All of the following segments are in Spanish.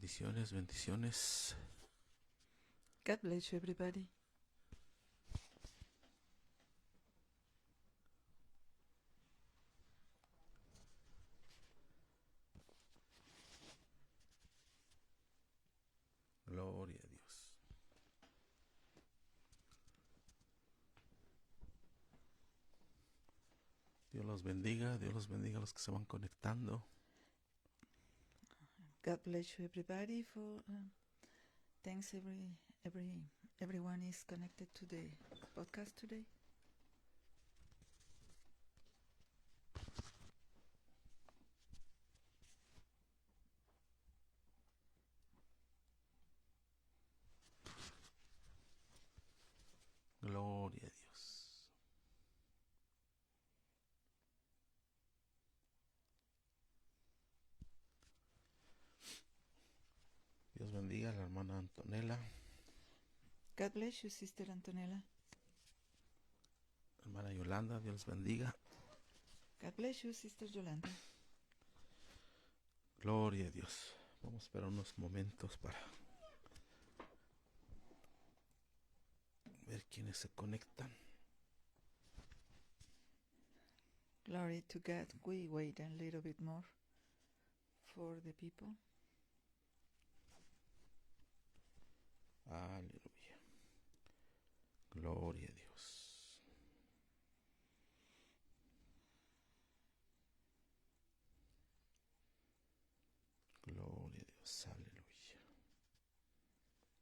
Bendiciones, bendiciones. God bless you, everybody. Gloria a Dios. Dios los bendiga a los que se van conectando. God bless you, everybody. For thanks, everyone is connected to the podcast today. Gloria a Dios. Dios bendiga a la hermana Antonella, God bless you, Sister Antonella. hermana Yolanda, Dios les bendiga. God bless you, Sister Yolanda. Gloria a Dios. Vamos a esperar unos momentos para ver quiénes se conectan. Glory to God. We wait a little bit more for the people. Aleluya. Gloria a Dios. Gloria a Dios. Aleluya.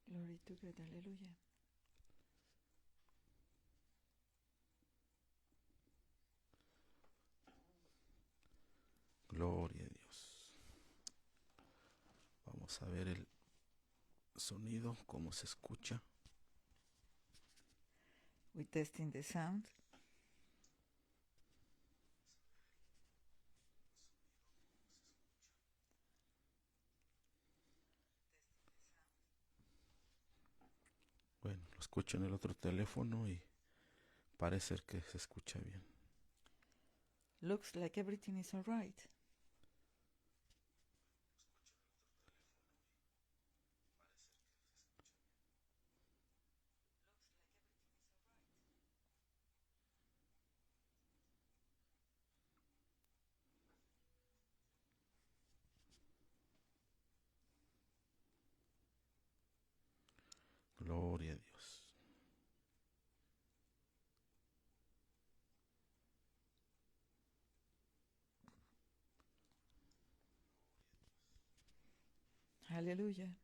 Glory to God. Hallelujah. Gloria a Dios. Vamos a ver el sonido, cómo se escucha. We're testing the sound. Bueno, lo escucho en el otro teléfono y parece que se escucha bien. Looks like everything is all right. Gloria a Dios. Hallelujah.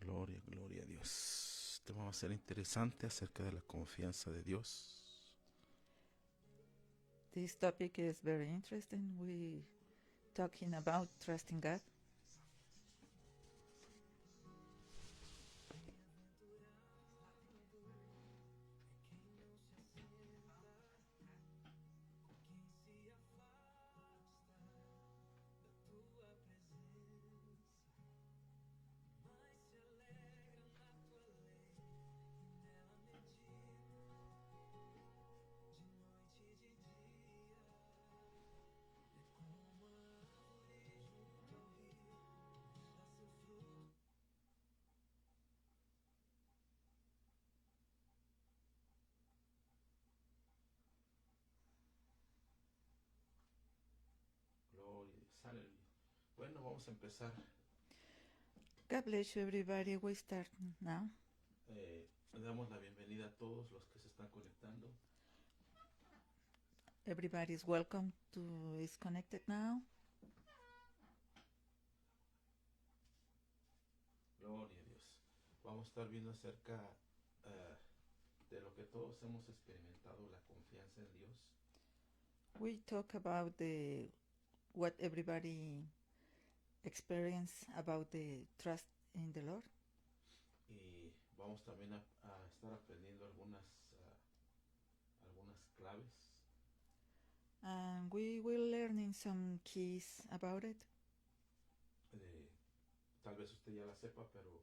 Gloria, gloria a Dios. Este tema va a ser interesante acerca de la confianza de Dios. This topic is very interesting. We talking about trusting God. Gloria a Dios. Aleluya. Bueno, vamos a empezar. God bless you, everybody. We start now. Le damos la bienvenida a todos los que se están conectando. Everybody is welcome to is connected now. Gloria a Dios. Vamos a estar viendo acerca de lo que todos hemos experimentado, la confianza en Dios. We talk about the what everybody experience about the trust in the Lord. Y vamos también a estar aprendiendo algunas claves. And we will learning some keys about it. Tal vez usted ya la sepa, pero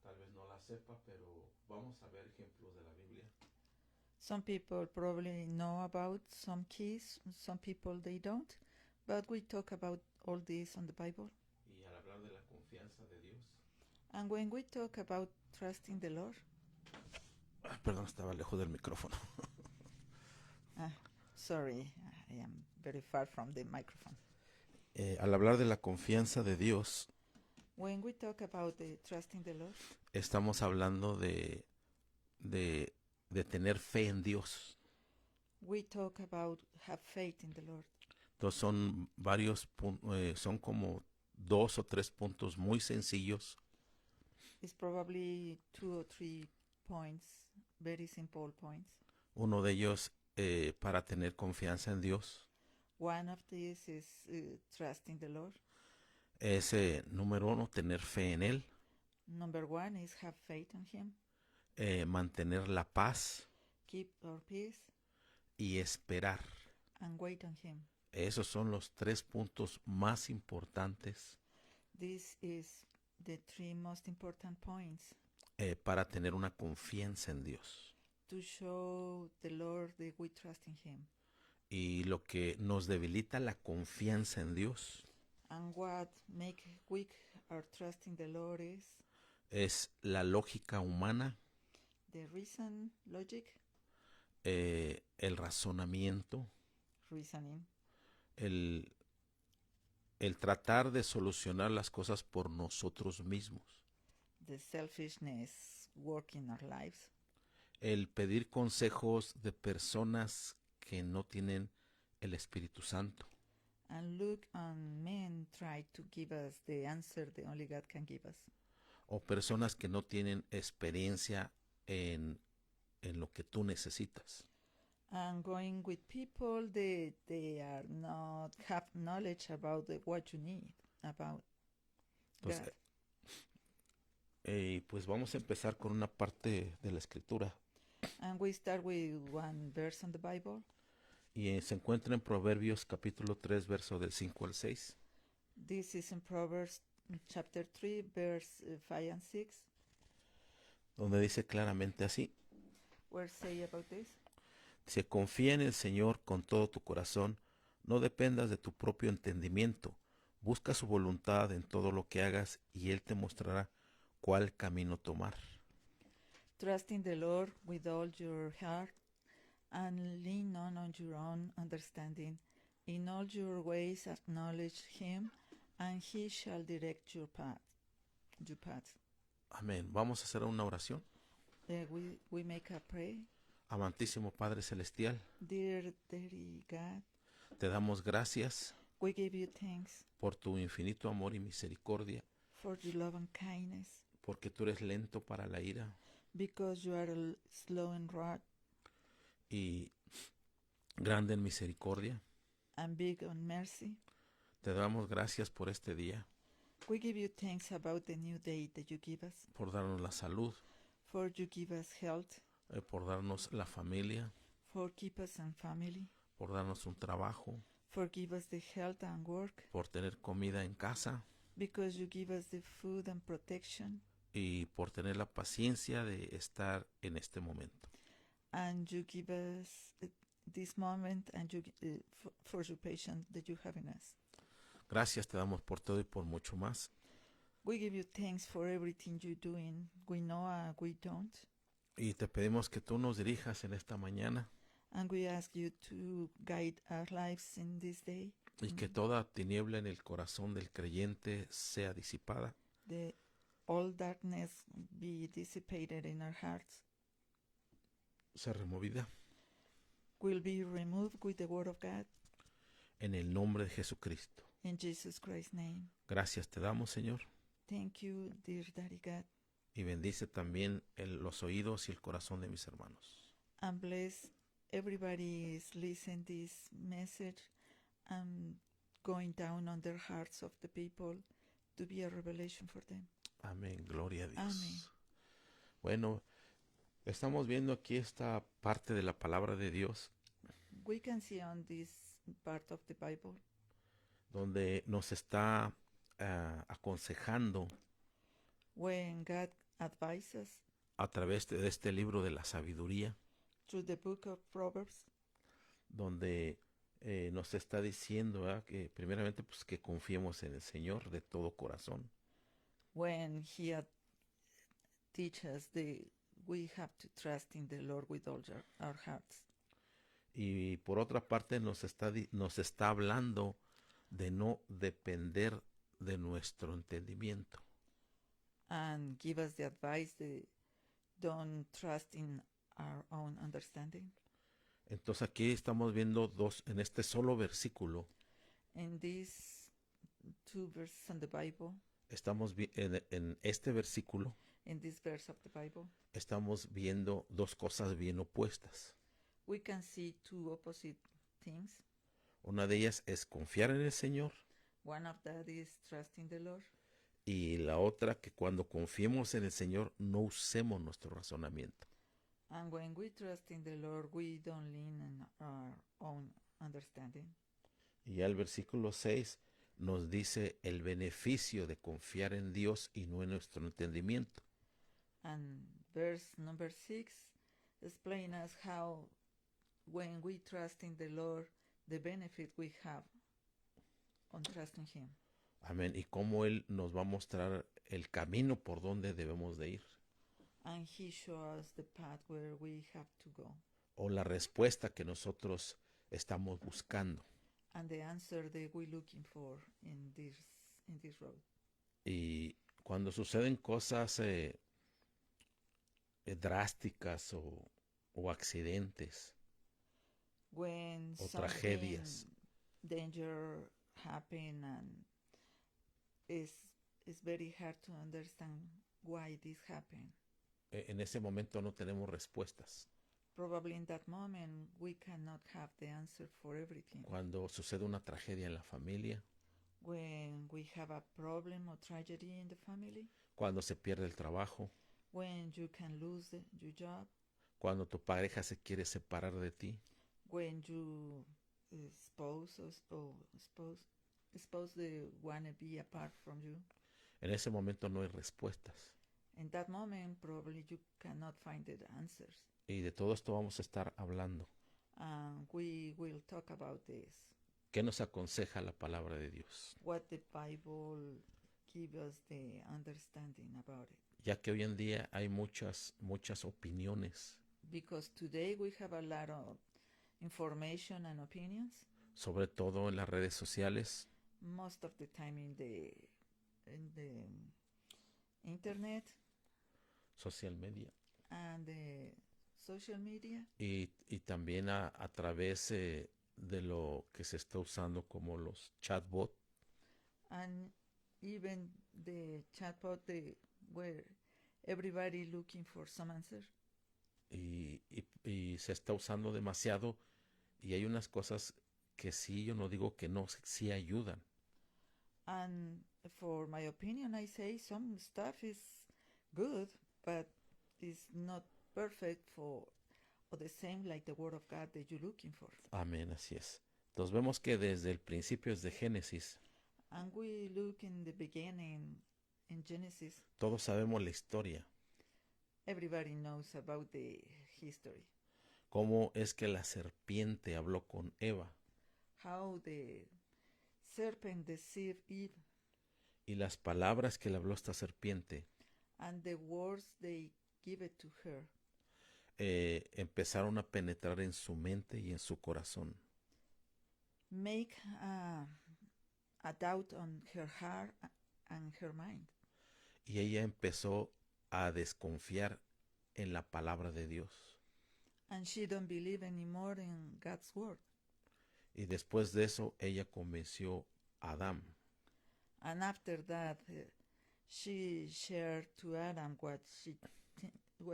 tal vez no la sepa, pero vamos a ver ejemplos de la Biblia. Some people probably know about some keys, some people they don't, but we talk about all this on the Bible. Y al hablar de la confianza de Dios, And when we talk about trusting the Lord, perdón, estaba lejos del micrófono. sorry, I am very far from the microphone. Al hablar de la confianza de Dios, When we talk about the trusting the Lord, estamos hablando de tener fe en Dios. we talk about have faith in the Lord. Entonces son varios, son como 2 o 3 puntos muy sencillos. It's probably 2 or 3 points, very simple points. Uno de ellos, para tener confianza en Dios, One of these is trusting the Lord. es, número 1, tener fe en Él. Number 1 is have faith in Him, Mantener la paz keep our peace, y esperar. and wait on Him. Esos son los 3 puntos más importantes This is the 3 most important points para tener una confianza en Dios. to show the Lord that we trust in Him. Y lo que nos debilita la confianza en Dios And what make weak our trust in the Lord es la lógica humana, the reason, logic, el razonamiento, reasoning, el tratar de solucionar las cosas por nosotros mismos, the selfishness work in our lives, el pedir consejos de personas que no tienen el Espíritu Santo, and look on men try to give us the answer that only God can give us, o personas que no tienen experiencia en lo que tú necesitas. and going with people that they are not have knowledge about what you need about Entonces, God. pues vamos a empezar con una parte de la Escritura. And we start with one verse on the Bible. Y se encuentra en Proverbios capítulo 3, verso del 5 al 6. This is in Proverbs chapter 3, verse 5 and 6, Donde dice claramente así. where say about this. Dice, confía en el Señor con todo tu corazón, no dependas de tu propio entendimiento, busca su voluntad en todo lo que hagas y Él te mostrará cuál camino tomar. Trust in the Lord with all your heart and lean not on your own understanding. In all your ways acknowledge Him, and He shall direct your path. Amén. Vamos a hacer una oración. We make a prayer. Amantísimo Padre Celestial, Dear Daddy God, te damos gracias we give you thanks por tu infinito amor y misericordia, for your love and kindness, porque tú eres lento para la ira because you are slow in wrath y grande en misericordia. and big on mercy. Te damos gracias por este día, We give you thanks about the new day that you give us, por darnos la salud, for you give us health, por darnos la familia, for keep us in family, por darnos un trabajo, for give us the health and work, por tener comida en casa because you give us the food and protection, y por tener la paciencia de estar en este momento. and you give us this moment, and you for your patience that you have in us. Gracias te damos por todo y por mucho más. We give you thanks for everything you're doing. We know we don't. Y te pedimos que tú nos dirijas en esta mañana And we ask you to guide our lives in this day. y que toda tiniebla en el corazón del creyente sea disipada. All darkness be dissipated in our hearts. Sea removida Will be removed with the word of God. en el nombre de Jesucristo. In Jesus Christ's name. Gracias te damos, Señor. Thank you, dear Daddy God. Y bendice también los oídos y el corazón de mis hermanos. And bless everybody is listening this message and going down on their hearts of the people to be a revelation for them. Amén, gloria a Dios. Amén. Bueno, estamos viendo aquí esta parte de la palabra de Dios We can see on this part of the Bible donde nos está aconsejando when God advises a través de este libro de la sabiduría through the book of Proverbs, donde nos está diciendo, ¿verdad?, que primeramente pues que confiemos en el Señor de todo corazón. when he teaches we have to trust in the Lord with all our hearts. Y por otra parte nos está hablando de no depender de nuestro entendimiento. And give us the advice that don't trust in our own understanding. Entonces aquí estamos viendo en este solo versículo, In these two verses in the Bible, en este versículo, in this verse of the Bible, estamos viendo dos cosas bien opuestas. we can see two opposite things. Una de ellas es confiar en el Señor One of that is trusting the Lord, y la otra que cuando confiemos en el Señor no usemos nuestro razonamiento. and when we trust in the Lord, we don't lean on our own understanding. Y ya el versículo 6 nos dice el beneficio de confiar en Dios y no en nuestro entendimiento. And verse number 6 explains us how when we trust in the Lord, the benefit we have on trusting Him. Amén. Y cómo Él nos va a mostrar el camino por donde debemos de ir. And He shows us the path where we have to go. O la respuesta que nosotros estamos buscando. And the answer that we're looking for in this road. Y cuando suceden cosas drásticas o accidentes When o something tragedias, danger happen, and it's very hard to understand why this happened. en ese momento no tenemos respuestas. Probably in that moment we cannot have the answer for everything. Cuando sucede una tragedia en la familia, When we have a problem or tragedy in the family, cuando se pierde el trabajo, when you can lose your job, cuando tu pareja se quiere separar de ti, when you spouse they want to be apart from you. en ese momento no hay respuestas. In that moment, probably you cannot find the answers. Y de todo esto vamos a estar hablando. And we will talk about this. ¿Qué nos aconseja la palabra de Dios? What the Bible gives us the understanding about it. Ya que hoy en día hay muchas opiniones Because today we have a lot of information and opinions, sobre todo en las redes sociales, most of the time in the internet social media, and the social media, y también a través de lo que se está usando como los chatbots, and even the chatbot where everybody looking for some answer. y se está usando demasiado, y hay unas cosas que sí, yo no digo que no, sí ayudan. And for my opinion, I say some stuff is good, but it's not perfect or the same like the Word of God that you're looking for. Amén, así es. Entonces vemos que desde el principio de Génesis, And we look in the beginning in Genesis. todos sabemos la historia. Everybody knows about the history. Cómo es que la serpiente habló con Eva. How the serpent deceived Eve. Y las palabras que le habló esta serpiente And the words they give it to her. Empezaron a penetrar en su mente y en su corazón. Make a doubt on her heart and her mind. Y ella empezó a desconfiar en la palabra de Dios. And she don't believe anymore in God's word. Y después de eso, ella convenció a Adán. And after that, she shared to Adam what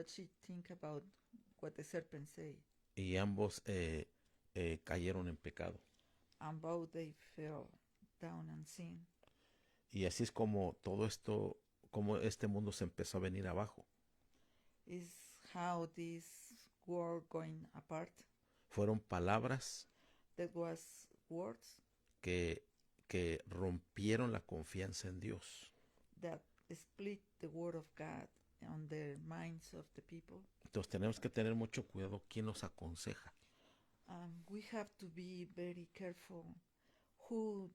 she think about what the serpent say. Y ambos cayeron en pecado. And both they fell down and sin. Y así es como todo esto, como este mundo se empezó a venir abajo. Is how this world going apart. Fueron palabras That was words que rompieron la confianza en Dios. that split the word of God. on the minds of the people. Entonces tenemos que tener mucho cuidado quién nos aconseja. We have to be very careful who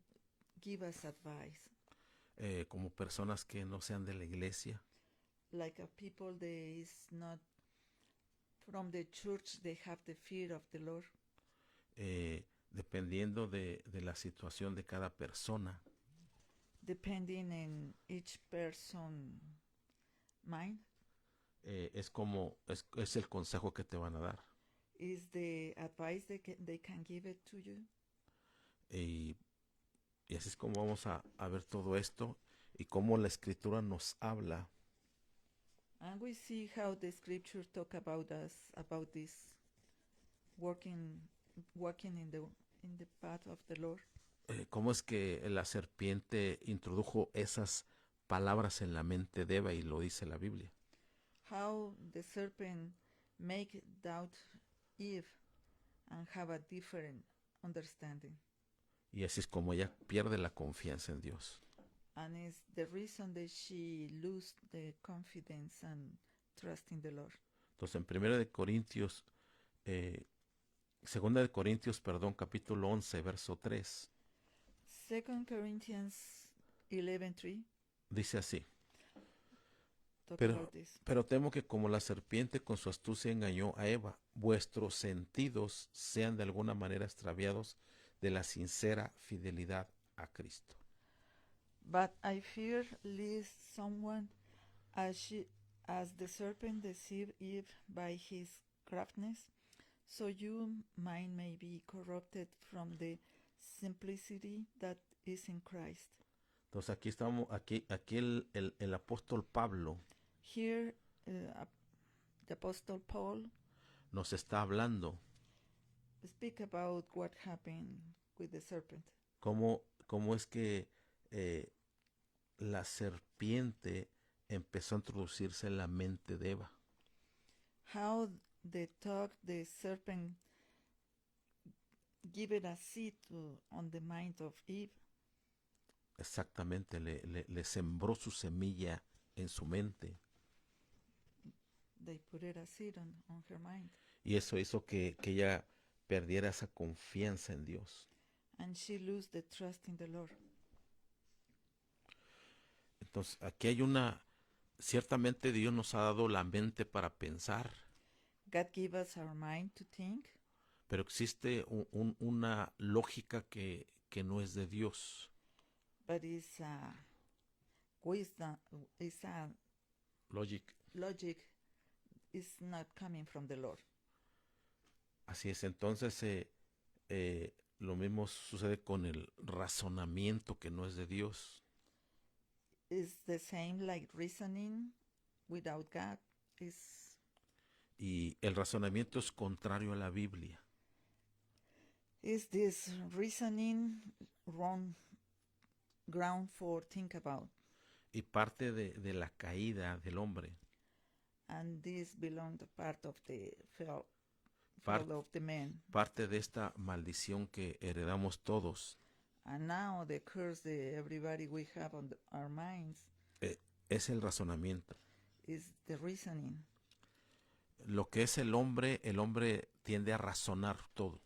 give us advice. Como personas que no sean de la iglesia, Like a people that is not from the church, they have the fear of the Lord. dependiendo de la situación de cada persona. Depending on each person mind, Es el consejo que te van a dar. is the advice they can give it to you. Y, y así es como vamos a ver todo esto y cómo la escritura nos habla And we see how the scripture talk about us, about this walking in the path of the Lord. cómo es que la serpiente introdujo esas palabras en la mente de Eva y lo dice la Biblia. How the serpent make doubt Eve and have a different understanding. Y así es como ella pierde la confianza en Dios. And it's the reason that she lose the confidence and trust in the Lord. Entonces en 2 de Corintios, capítulo 11, verso 3, 2 Corinthians 11:3 dice así: talk Pero- about this. Pero temo que como la serpiente con su astucia engañó a Eva, vuestros sentidos sean de alguna manera extraviados de la sincera fidelidad a Cristo. But I fear lest someone, as the serpent deceived Eve by his craftiness, so your mind may be corrupted from the simplicity that is in Christ. Entonces aquí el apóstol Pablo Here, the Apostle Paul nos está hablando speak about what happened with the serpent. cómo es que la serpiente empezó a introducirse en la mente de Eva. How the serpent give it a seed on the mind of Eve. Exactamente, le sembró su semilla en su mente. They put it a seed on her mind. Y eso hizo que ella perdiera esa confianza en Dios. And she lose the trust in the Lord. Entonces, aquí hay ciertamente Dios nos ha dado la mente para pensar, God give us our mind to think, pero existe una lógica que no es de Dios. but it's a wisdom, it's a logic is not coming from the Lord. Así es, entonces lo mismo sucede con el razonamiento que no es de Dios. It's the same like reasoning without God. Y el razonamiento es contrario a la Biblia. Is this reasoning wrong ground for think about? Y parte de la caída del hombre, And this belong to part of the fall Part- of the man. parte de esta maldición que heredamos todos, And now the curse that everybody we have on our minds es el razonamiento. is the reasoning. Lo que es el hombre tiende a razonar todo.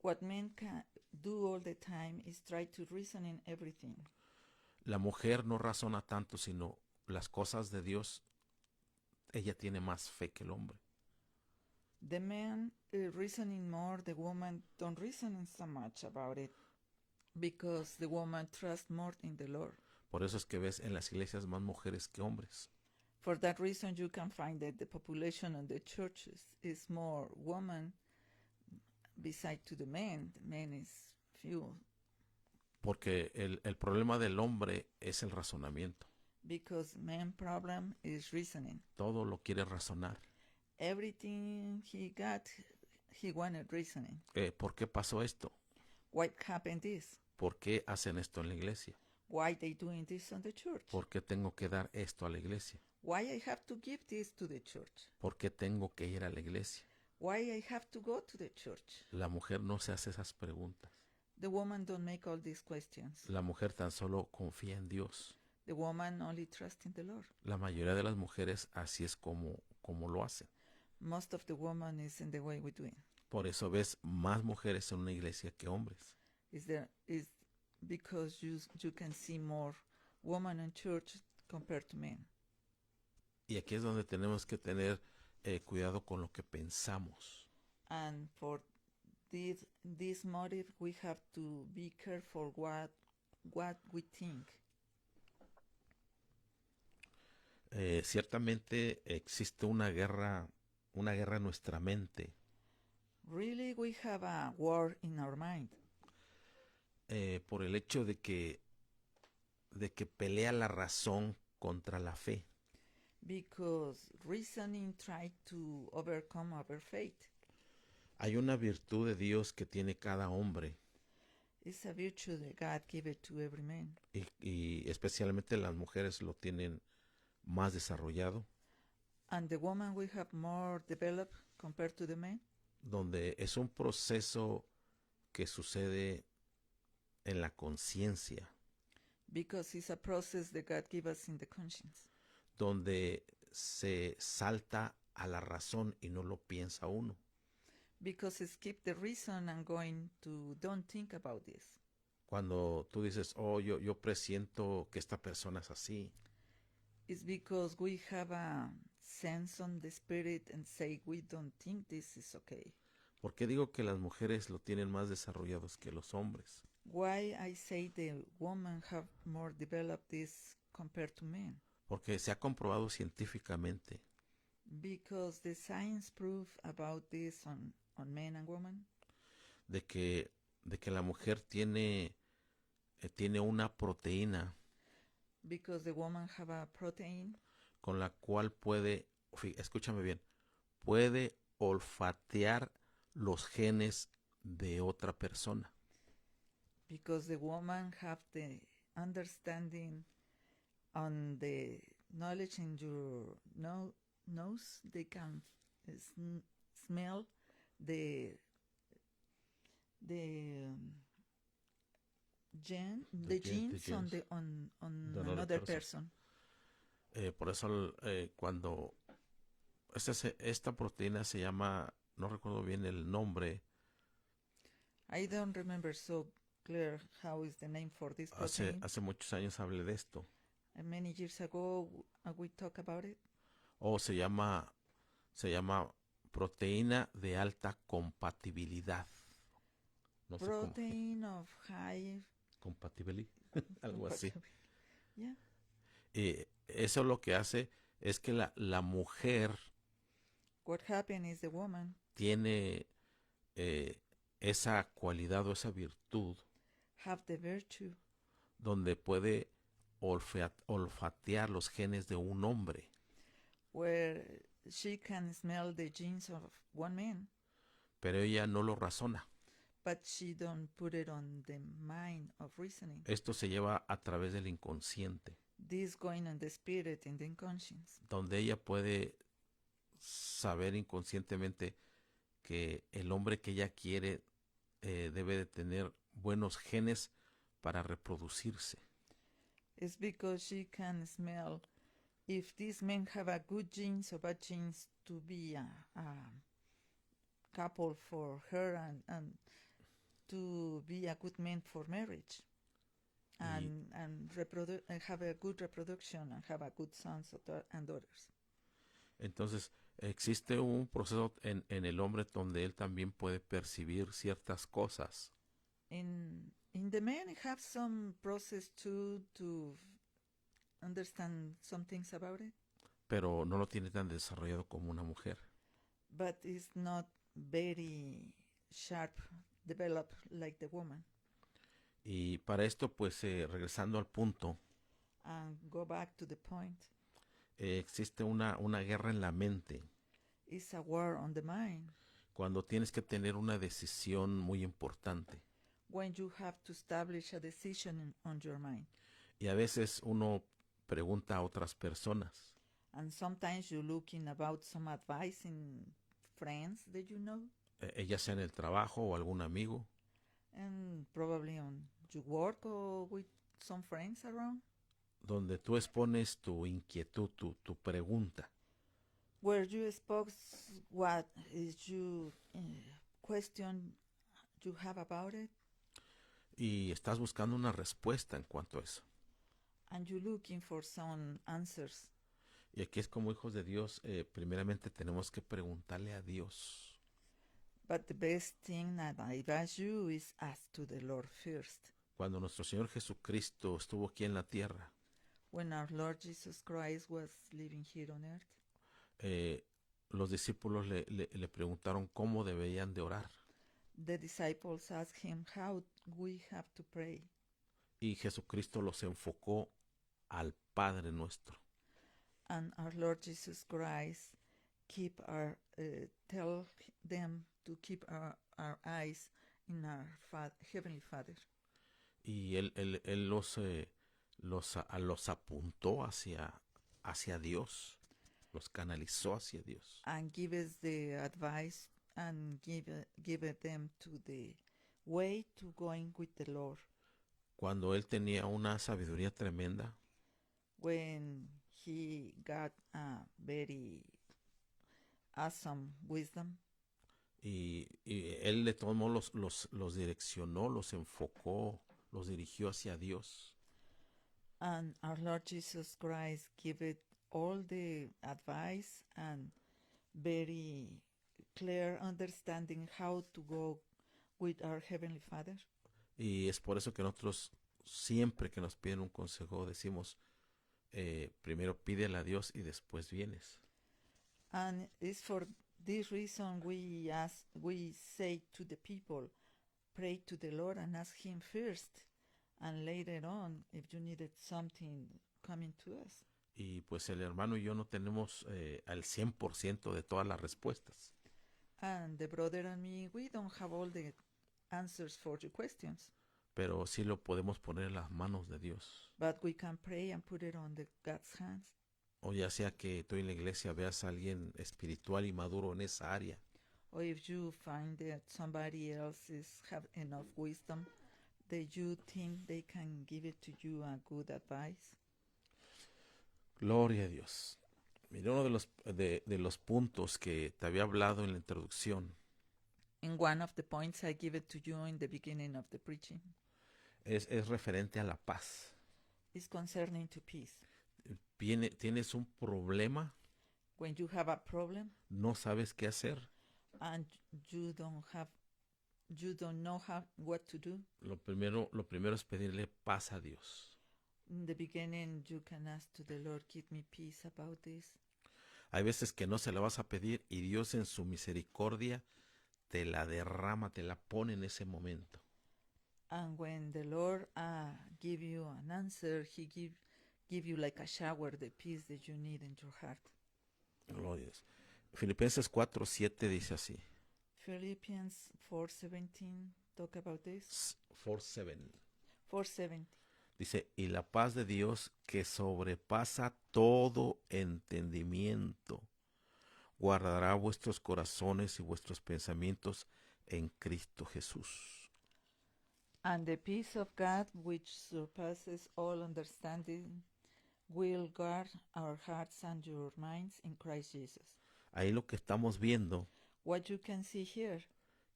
What men can do all the time is try to reason in everything. La mujer no razona tanto, sino las cosas de Dios, ella tiene más fe que el hombre. The man reasoning more, the woman don't reason so much about it because the woman trusts more in the Lord. Por eso es que ves en las iglesias más mujeres que hombres. For that reason, you can find that the population of the churches is more woman beside to the men. The men is few Porque el problema del hombre es el razonamiento. because man problem is reasoning. Todo lo quiere razonar. Everything he got, he wanted reasoning. ¿Por qué pasó esto? What happened this? ¿Por qué hacen esto en la iglesia? Why they doing this on the church? ¿Por qué tengo que dar esto a la iglesia? Why I have to give this to the church? ¿Por qué tengo que ir a la iglesia? Why I have to go to the church? La mujer no se hace esas preguntas. The woman don't make all these questions. La mujer tan solo confía en Dios. The woman only trusts in the Lord. La mayoría de las mujeres así es como lo hacen. Most of the woman is in the way we do it. Por eso ves más mujeres en una iglesia que hombres. Is because you can see more women in church compared to men. Y aquí es donde tenemos que tener cuidado con lo que pensamos. And for this motive, we have to be careful what we think. Ciertamente existe una guerra en nuestra mente. Really, we have a war in our mind Por el hecho de que pelea la razón contra la fe. because reasoning tries to overcome our faith. Hay una virtud de Dios que tiene cada hombre It's a virtue that God gave it to every man, y especialmente las mujeres lo tienen más desarrollado, and the woman we have more developed compared to the man, donde es un proceso que sucede en la conciencia, because it's a process that God gave us in the conscience, donde se salta a la razón y no lo piensa uno. because it skip the reason and going to don't think about this. Cuando tú dices, oh, yo presiento que esta persona es así, It's because we have a sense on the spirit and say we don't think this is okay. ¿por qué digo que las mujeres lo tienen más desarrollados que los hombres? Why I say the women have more developed this compared to men? Porque se ha comprobado científicamente Because the science prove about this on men and women, de que la mujer tiene una proteína because the woman have a protein con la cual puede, escúchame bien, puede olfatear los genes de otra persona. because the woman have the understanding on the knowledge in your nose, they can smell the The genes on genes the on de another another person. person. Por eso cuando esta proteína se llama, no recuerdo bien el nombre, I don't remember so clear how is the name for this protein. hace muchos años hablé de esto. Many years ago, we talked about it. Se llama proteína de alta compatibilidad. No sé cómo. Protein of high Compatibilidad, algo así. Yeah. Eso lo que hace es que la mujer What happened is the woman tiene esa cualidad o esa virtud have the virtue donde puede olfatear los genes de un hombre. where she can smell the genes of one man, Pero ella no lo razona. but she don't put it on the mind of reasoning. Esto se lleva a través del inconsciente, This going on the spirit in the inconscience, donde ella puede saber inconscientemente que el hombre que ella quiere debe de tener buenos genes para reproducirse. it's because she can smell if these men have a good genes or bad genes to be a couple for her and to be a good man for marriage and have a good reproduction and have a good sons and daughters. Entonces existe un proceso en el hombre donde él también puede percibir ciertas cosas. In the men have some process too to understand some things about it, Pero no lo tiene tan desarrollado como una mujer. but it's not very sharp developed like the woman. Y para esto, pues regresando al punto, And go back to the point, existe una guerra en la mente it's a war on the mind cuando tienes que tener una decisión muy importante. when you have to establish a decision on your mind. Y a veces uno pregunta a otras personas. And sometimes you're looking about some advice in friends that you know, Ya sea en el trabajo o algún amigo, and probably on your work or with some friends around. donde tú expones tu inquietud, tu pregunta. where you spoke what is your question you have about it, Y estás buscando una respuesta en cuanto a eso. and you're looking for some answers. Y aquí es como hijos de Dios, primeramente tenemos que preguntarle a Dios. But the best thing that I advise you is ask to the Lord first. Cuando nuestro Señor Jesucristo estuvo aquí en la tierra, When our Lord Jesus Christ was living here on earth, los discípulos le preguntaron cómo debían de orar. the disciples asked him how we have to pray. Y Jesucristo los enfocó al Padre nuestro. And our Lord Jesus Christ tell them to keep our eyes in our Heavenly Father. Y él los apuntó hacia Dios, los canalizó hacia Dios. And give us the advice and give them to the way to going with the Lord. Cuando él tenía una sabiduría tremenda, When he got a very awesome wisdom, y él de todos modos los direccionó, los enfocó, los dirigió hacia Dios. and our Lord Jesus Christ give it all the advice and very clear understanding how to go with our Heavenly Father. Y es por eso que nosotros siempre que nos piden un consejo decimos, primero pídele a Dios y después vienes. And it's for this reason we say to the people, pray to the Lord and ask Him first, and later on, if you needed something, coming to us. Y pues el hermano y yo no tenemos al 100% de todas las respuestas. And the brother and me, we don't have all the answers for your questions, Pero sí lo podemos poner en las manos de Dios. but we can pray and put it on the God's hands. O ya sea que tú en la iglesia veas a alguien espiritual y maduro en esa área. Or if you find that somebody else have enough wisdom that you think they can give it to you a good advice. Gloria a Dios. Mira, uno de los puntos que te había hablado en la introducción In one of the points I give it to you in the beginning of the preaching es referente a la paz. is concerning to peace. Tienes un problema, When you have a problem no sabes qué hacer. and you don't know what to do, Lo primero es pedirle paz a Dios. in the beginning you can ask to the Lord, give me peace about this. Hay veces que no se la vas a pedir y Dios en su misericordia te la derrama, te la pone en ese momento. And when the Lord give you an answer, He give you like a shower the peace that you need in your heart. Gloria a Dios. Filipenses 4:7 dice así. Philippians 4:17 talk about this. 4:7. 4:17. Dice, y la paz de Dios que sobrepasa todo entendimiento, guardará vuestros corazones y vuestros pensamientos en Cristo Jesús. And the peace of God, which surpasses all understanding, will guard our hearts and your minds in Christ Jesus. Ahí lo que estamos viendo, What you can see here,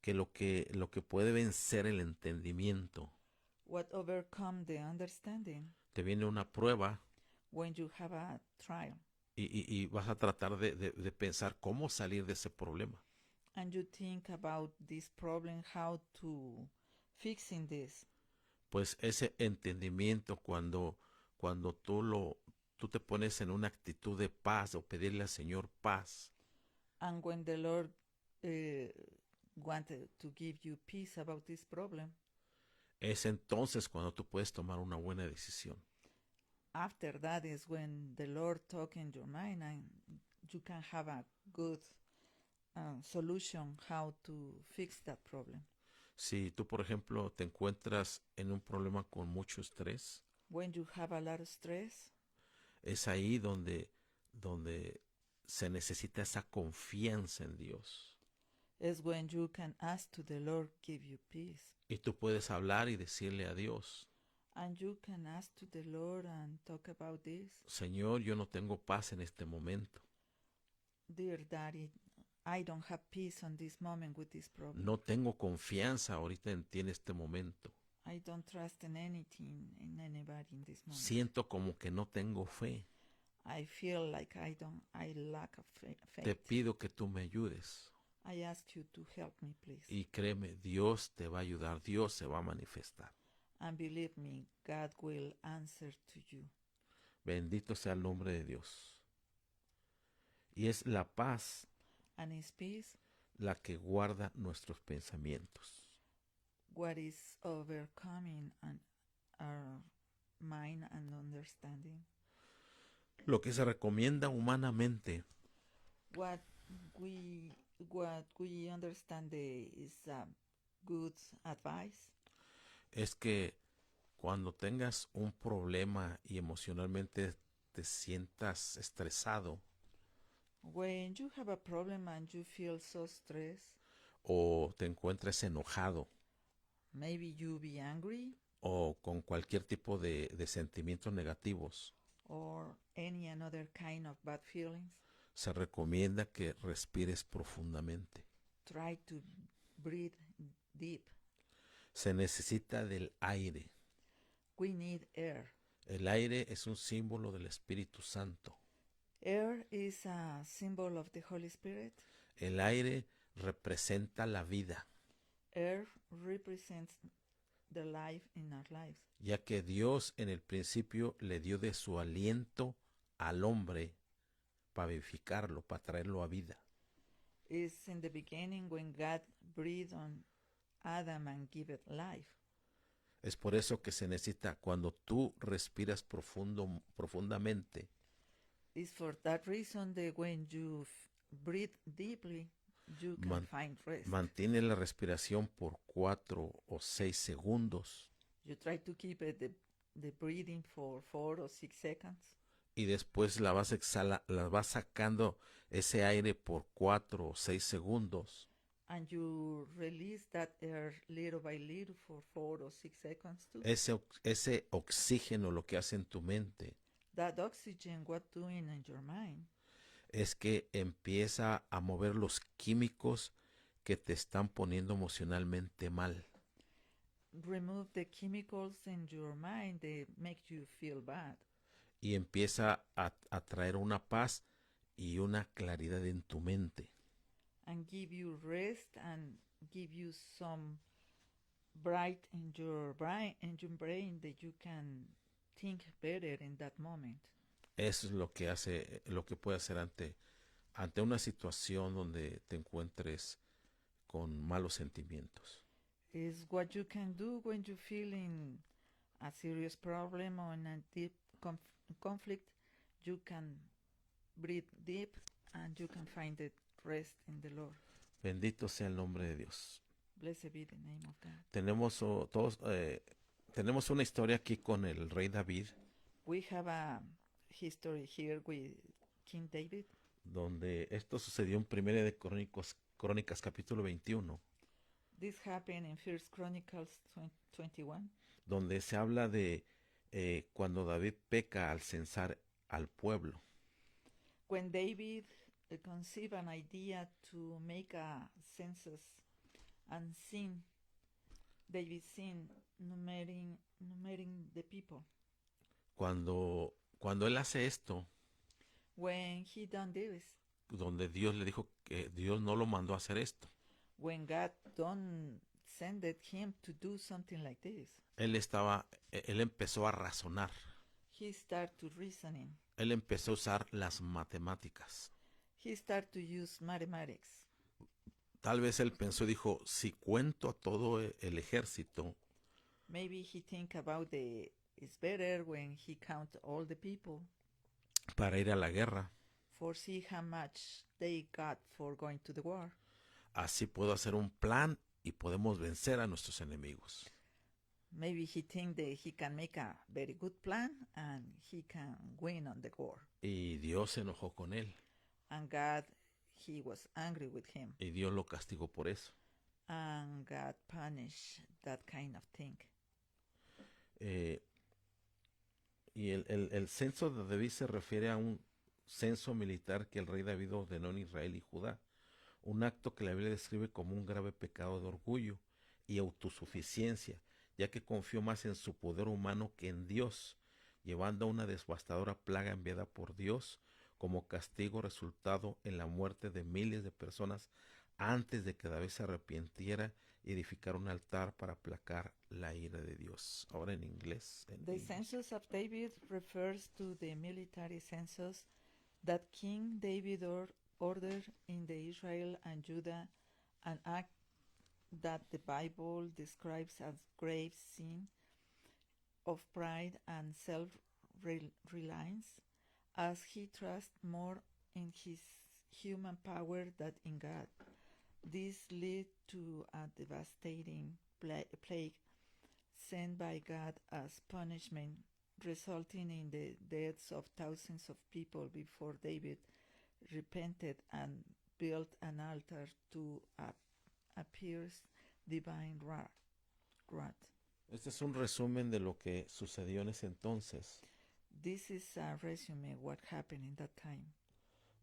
que lo que puede vencer el entendimiento, what overcome the understanding te viene una prueba when you have a trial, y vas a tratar de pensar cómo salir de ese problema. and you think about this problem, how to fixing this. Pues ese entendimiento cuando tú te pones en una actitud de paz o pedirle al Señor paz, And when the Lord wanted to give you peace about this problem, es entonces cuando tú puedes tomar una buena decisión. after that is when the Lord talk in your mind and you can have a good solution how to fix that problem. Si tú, por ejemplo, te encuentras en un problema con mucho estrés, When you have a lot of stress, es ahí donde se necesita esa confianza en Dios. is when you can ask to the Lord give you peace. Y tú puedes hablar y decirle a Dios, And you can ask to the Lord and talk about this. Señor, yo no tengo paz en este momento. Dear Daddy, I don't have peace on this moment with this problem. No tengo confianza ahorita en ti en este momento. I don't trust in anything, in anybody in this moment. Siento como que no tengo fe. I feel like I lack of Te faith. pido que tú me ayudes. I ask you to help me, please. Y créeme, Dios te va a ayudar, Dios se va a manifestar. And believe me, God will answer to you. Bendito sea el nombre de Dios. Y es la paz And His peace, la que guarda nuestros pensamientos. what is overcoming our mind and understanding. Lo que se recomienda humanamente What we understand is good advice. es que cuando tengas un problema y emocionalmente te sientas estresado When you have a problem and you feel so stressed, o te encuentres enojado maybe you be angry o con cualquier tipo de sentimientos negativos, or any another kind of bad feelings, se recomienda que respires profundamente. try to breathe deep. Se necesita del aire. We need air. El aire es un símbolo del Espíritu Santo. Air is a symbol of the Holy Spirit. El aire representa la vida, Air represents the life in our lives, ya que Dios en el principio le dio de su aliento al hombre para vivificarlo, para traerlo a vida. is in the beginning when God breathed on Adam and gave it life. Es por eso que se necesita, cuando tú respiras profundamente, It's for that reason that when you breathe deeply, you can Man- find rest. mantiene la respiración por 4 o 6 segundos You try to keep the breathing for 4 or 6 seconds, y después la vas sacando ese aire por 4 o 6 segundos. and you release that air little by little for 4 or 6 seconds too. Ese oxígeno lo que hace en tu mente That oxygen, what doing in your mind? es que empieza a mover los químicos que te están poniendo emocionalmente mal. Remove the chemicals in your mind that make you feel bad. Y empieza a traer una paz y una claridad en tu mente. And give you rest and give you some bright in your brain that you can think better in that moment. Eso es lo que puede hacer ante una situación donde te encuentres con malos sentimientos. Is what you can do when you feel in a serious problem or in a deep conflict. You can breathe deep and you can find the rest in the Lord. Bendito sea el nombre de Dios. Blessed be the name of God. Tenemos una historia aquí con el rey David, We have a history here with King David. donde esto sucedió en Primera de Crónicas capítulo 21, This happened in First Chronicles 21, donde se habla de cuando David peca al censar al pueblo. when David conceived an idea to make a census and sin. David sinned, numbering the people. Cuando él hace esto, When he done this, donde Dios le dijo que Dios no lo mandó a hacer esto, when God don't send him to do something like this, él empezó a razonar, he start to reasoning. él empezó a usar las matemáticas. He start to use mathematics. Tal vez él pensó y dijo, si cuento a todo el ejército, Maybe he think about it's better when he count all the people para ir a la guerra, for see how much they got for going to the war. así puedo hacer un plan y podemos vencer a nuestros enemigos. Maybe he think that he can make a very good plan and he can win on the war. Y Dios se enojó con él And God, he was angry with him. y Dios lo castigó por eso. And God punished that kind of thing. Y el censo de David se refiere a un censo militar que el rey David ordenó en Israel y Judá, un acto que la Biblia describe como un grave pecado de orgullo y autosuficiencia, ya que confió más en su poder humano que en Dios, llevando a una devastadora plaga enviada por Dios como castigo resultado en la muerte de miles de personas antes de que David se arrepintiera y edificara un altar para aplacar la ira de Dios. Ahora en inglés. The census of David refers to the military census that King David ordered in the Israel and Judah, an act that the Bible describes as grave sin of pride and self-reliance, as he trusts more in his human power than in God. This led to a devastating plague sent by God as punishment, resulting in the deaths of thousands of people before David repented and built an altar to appease divine wrath. Este es un resumen de lo que sucedió en ese entonces, This is a resume what happened in that time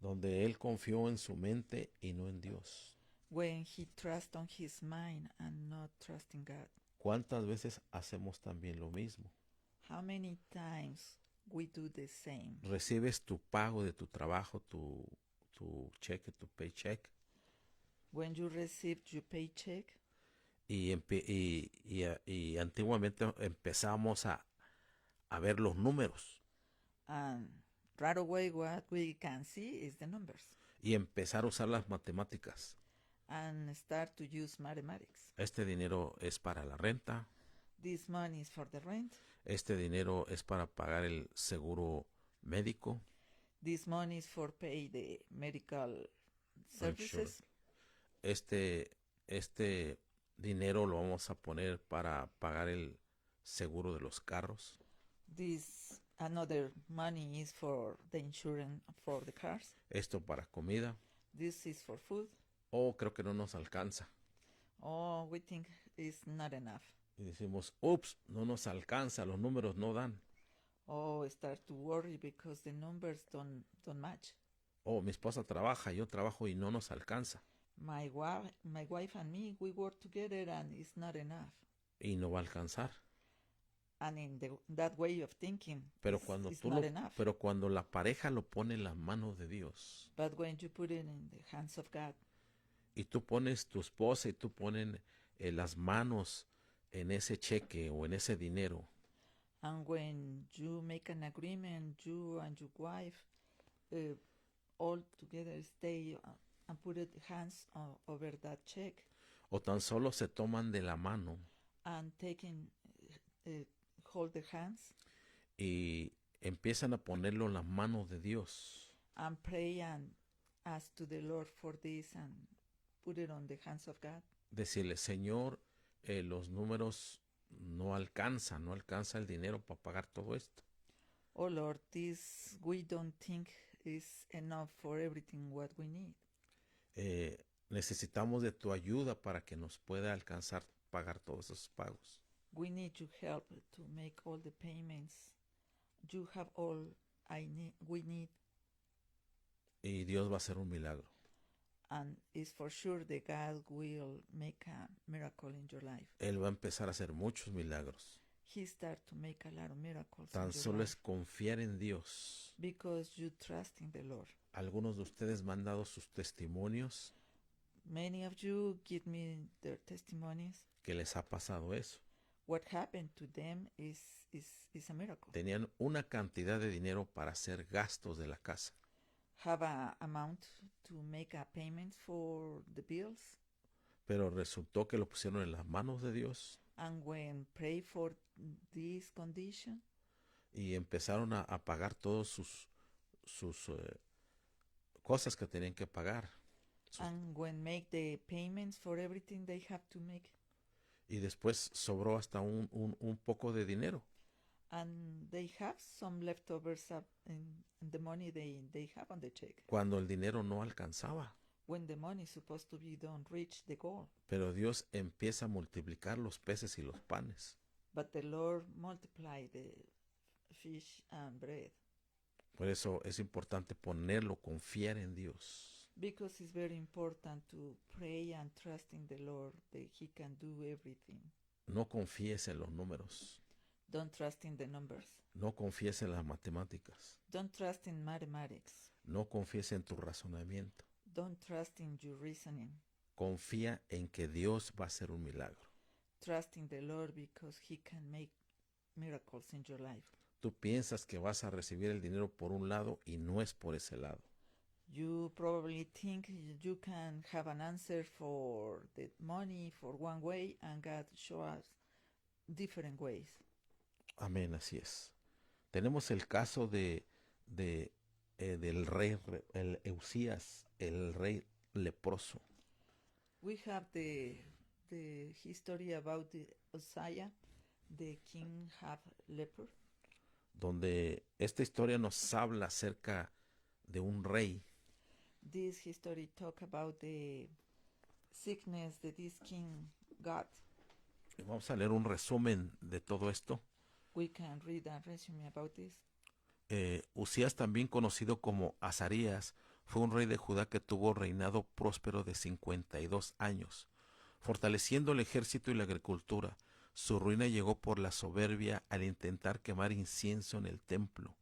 donde él confió en su mente y no en Dios. when he trust on his mind and not trusting God. ¿Cuántas veces hacemos también lo mismo? How many times we do the same? Recibes tu pago de tu trabajo, tu cheque, tu paycheck, When you receive your paycheck, y antiguamente empezamos a ver los números and right away what we can see is the numbers y empezar a usar las matemáticas. and start to use mathematics. Este dinero es para la renta, This money is for the rent. este dinero es para pagar el seguro médico, This money is for pay the medical services. este dinero lo vamos a poner para pagar el seguro de los carros. This another money is for the insurance for the cars. Esto para comida. This is for food. Creo que no nos alcanza. Oh, we think it's not enough. Y decimos, ups, no nos alcanza, los números no dan. Oh, start to worry because the numbers don't match. Mi esposa trabaja, yo trabajo y no nos alcanza. My wife and me, we work together and it's not enough. Y no va a alcanzar. And in that way of thinking, Pero it's not enough. pero cuando la pareja lo pone en las manos de Dios, But when you put it in the hands of God, y tú pones tu esposa y tú pones las manos en ese cheque o en ese dinero, and when you make an agreement, you and your wife all together stay and put it hands over that check o tan solo se toman de la mano and hold the hands y empiezan a ponerlo en las manos de Dios, and pray and ask to the Lord for this and put it on the hands of God. decirle, Señor, los números no alcanza el dinero para pagar todo esto. Oh Lord, this we don't think is enough for everything what we need. Necesitamos de tu ayuda para que nos pueda alcanzar pagar todos esos pagos. We need your help to make all the payments. You have all we need, Y Dios va a hacer un milagro. and it's for sure that God will make a miracle in your life. Él va a empezar a hacer muchos milagros. He start to make a lot of miracles Tan in your solo life es confiar en Dios. because you trust in the Lord. Algunos de ustedes me han dado sus testimonios Many of you give me their testimonies. que les ha pasado eso. What happened to them is a miracle. Tenían una cantidad de dinero para hacer gastos de la casa, Have a amount to make a payment for the bills, pero resultó que lo pusieron en las manos de Dios and when pray for this condition, y empezaron a pagar todos sus cosas que tenían que pagar. and when make the payments for everything they have to make, Y después sobró hasta un poco de dinero. and they have some leftovers up in the money they have on the check. Cuando el dinero no alcanzaba. When the money is supposed to be don't reach the goal. Pero Dios empieza a multiplicar los peces y los panes. But the Lord multiply the fish and bread. Por eso es importante ponerlo, confiar en Dios. Because it's very important to pray and trust in the Lord that He can do everything. No confíes en los números. Don't trust in the numbers. No confíes en las matemáticas. Don't trust in mathematics. No confíes en tu razonamiento. Don't trust in your reasoning. Confía en que Dios va a hacer un milagro. Trust in the Lord because He can make miracles in your life. Tú piensas que vas a recibir el dinero por un lado y no es por ese lado. You probably think you can have an answer for the money for one way and God shows us different ways. Amén, así es. Tenemos el caso del rey, el Eusías, el rey leproso. We have the history about the Uzziah, the king have leper, Donde esta historia nos habla acerca de un rey this history talk about the sickness that this king got. Vamos a leer un resumen de todo esto. We can read a resume about this. Usías, también conocido como Azarías, fue un rey de Judá que tuvo reinado próspero de 52 años, fortaleciendo el ejército y la agricultura. Su ruina llegó por la soberbia al intentar quemar incienso en el templo,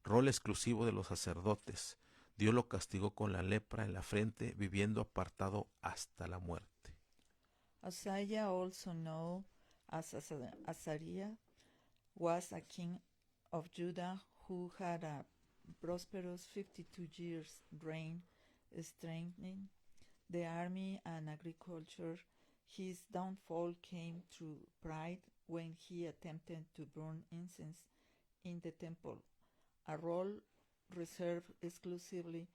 rol exclusivo de los sacerdotes. Dios lo castigó con la lepra en la frente, viviendo apartado hasta la muerte. Uzziah, also known as Azariah, was a king of Judah who had a prosperous 52 years reign, strengthening the army and agriculture. His downfall came through pride when he attempted to burn incense in the temple, a role reserved exclusively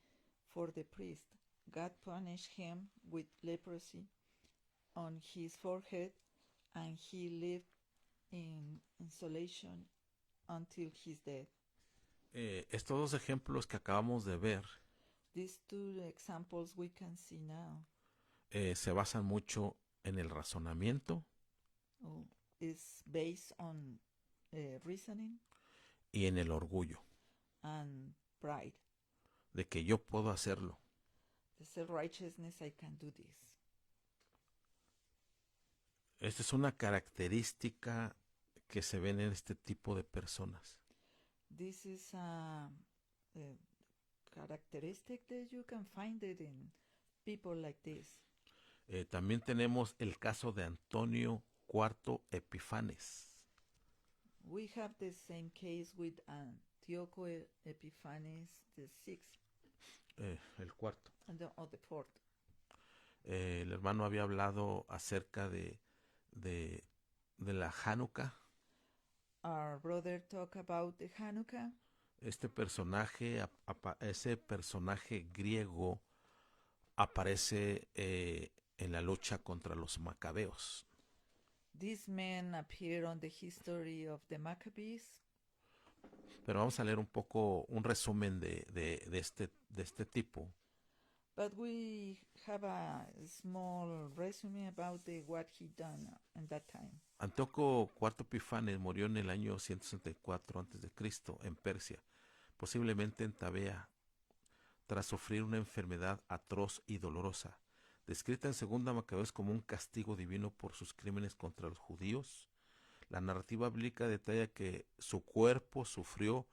for the priest. God punished him with leprosy on his forehead, and he lived in isolation until his death. Estos dos ejemplos que acabamos de ver These two examples we can see now se basan mucho en el razonamiento is based on reasoning y en el orgullo and pride. de que yo puedo hacerlo. The self-righteousness, I can do this. Esta es una característica que se ven en este tipo de personas. This is a characteristic that you can find it in people like this. También tenemos el caso de Antonio IV Epifanes. We have the same case with Antiocho Epiphanes the sixth El cuarto. and the fourth. El hermano había hablado acerca de la Hanukkah. Our brother talk about the Hanukkah. Este personaje, ese personaje griego aparece en la lucha contra los macabeos. These men appear on the history of the Maccabees. Pero vamos a leer un poco un resumen de este tipo. But we have a small resume about what he done in that time. Antíoco IV Epifanes murió en el año 164 a.C. en Persia, posiblemente en Tabea, tras sufrir una enfermedad atroz y dolorosa, descrita en Segunda Macabeos como un castigo divino por sus crímenes contra los judíos. La narrativa bíblica detalla que su cuerpo sufrió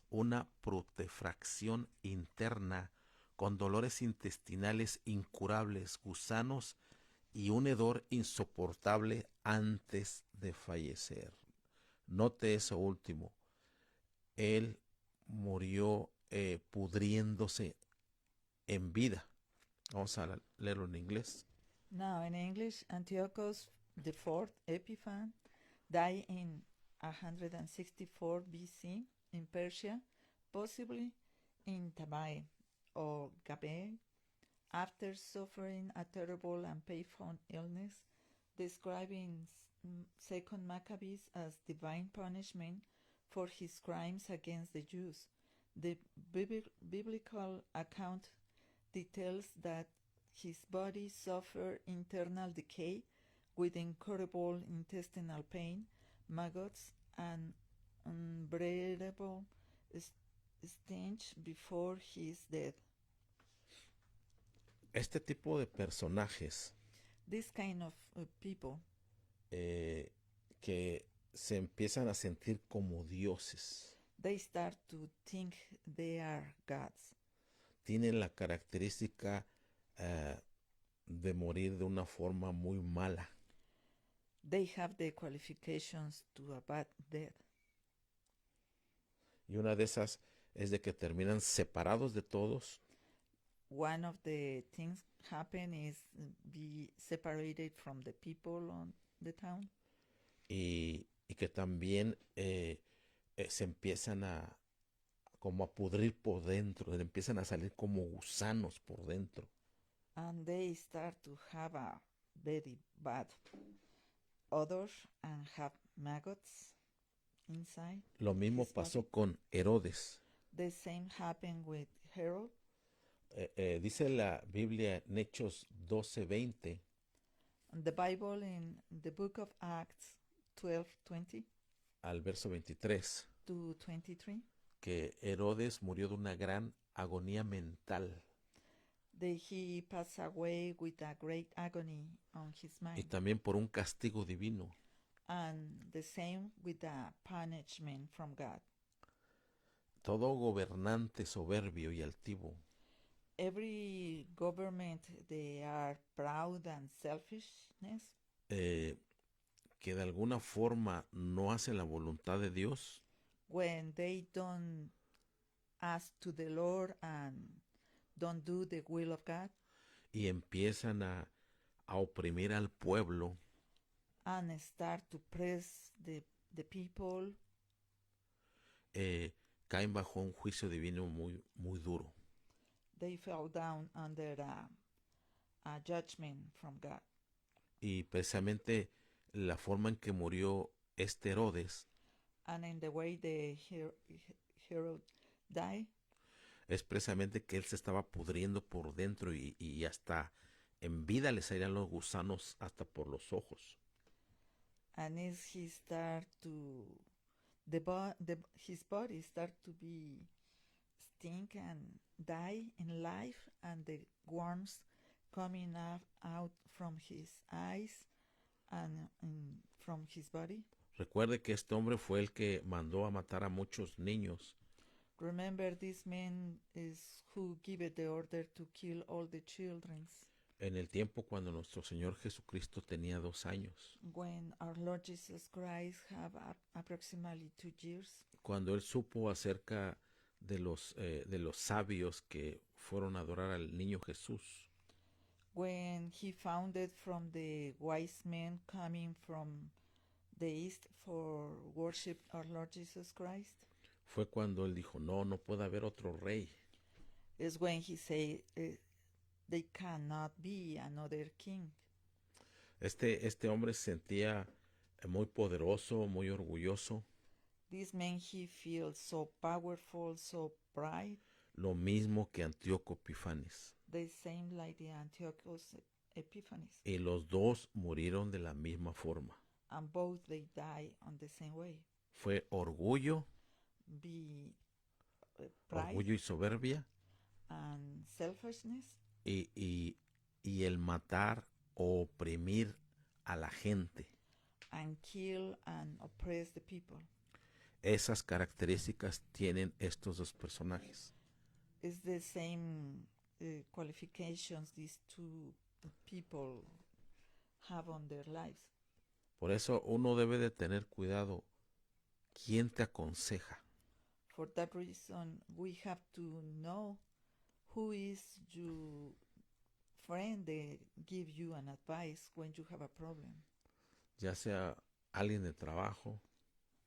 una putrefacción interna con dolores intestinales incurables, gusanos y un hedor insoportable antes de fallecer. Note eso último. Él murió pudriéndose en vida. Vamos a leerlo en inglés. Now in English, Antiochus the fourth Epiphan died in 164 BC in Persia, possibly in Tabai or Gabe, after suffering a terrible and painful illness, describing Second Maccabees as divine punishment for his crimes against the Jews. The biblical account details that his body suffered internal decay with incurable intestinal pain, maggots, and unbearable s- stench before he is dead. Este tipo de personajes This kind of people, eh, que se empiezan a sentir como dioses, they start to think they are gods. tienen la característica eh, de morir de una forma muy mala. They have the qualifications to a bad death. Y una de esas es de que terminan separados de todos One of the things happen is be separated from the people on the town, y que también se empiezan a como a pudrir por dentro, empiezan a salir como gusanos por dentro. and they start to have a very bad odor and have maggots inside Lo mismo his body. pasó con Herodes. The same happened with Herod. Dice la Biblia en Hechos 12:20, And the Bible in the book of Acts 12:20 al verso 23, to 23, que Herodes murió de una gran agonía mental that he passed away with a great agony on his y mind. también por un castigo divino. And the same with a punishment from God. Todo gobernante soberbio y altivo Every government, they are proud and selfishness. que de alguna forma no hace la voluntad de Dios, When they don't ask to the Lord and don't do the will of God, y empiezan a oprimir al pueblo, and start to press the people, caen bajo un juicio divino muy, muy duro. they fell down under a judgment from God. Y precisamente la forma en que murió este Herodes And in the way the Herod died, es precisamente que él se estaba pudriendo por dentro y hasta en vida le salían los gusanos hasta por los ojos. and as he start to his body start to be stink and die in life, and the worms coming out from his eyes and from his body. Recuerde que este hombre fue el que mandó a matar a muchos niños. Remember, this man is who gave the order to kill all the children En el tiempo cuando nuestro Señor Jesucristo tenía 2 años. when our Lord Jesus Christ have approximately 2 years. Cuando él supo acerca de los sabios que fueron a adorar al niño Jesús. When he found it from the wise men coming from the east for worship our Lord Jesus Christ, Fue cuando él dijo, no puede haber otro rey. is when he said they cannot be another king. Este hombre se sentía muy poderoso, muy orgulloso. This man, he feels so powerful, so bright, Lo mismo que Antíoco Epifanes. the same like the Antiochus Epiphanes. Y los dos murieron de la misma forma. And both they die on the same way. Fue orgullo, Be pride orgullo y soberbia, and selfishness, y el matar o oprimir a la gente. and kill and oppress the people. Esas características tienen estos dos personajes. It's the same qualifications these two people have on their lives. Por eso uno debe de tener cuidado. ¿Quién te aconseja? For that reason, we have to know who is your friend that give you an advice when you have a problem. Ya sea alguien de trabajo,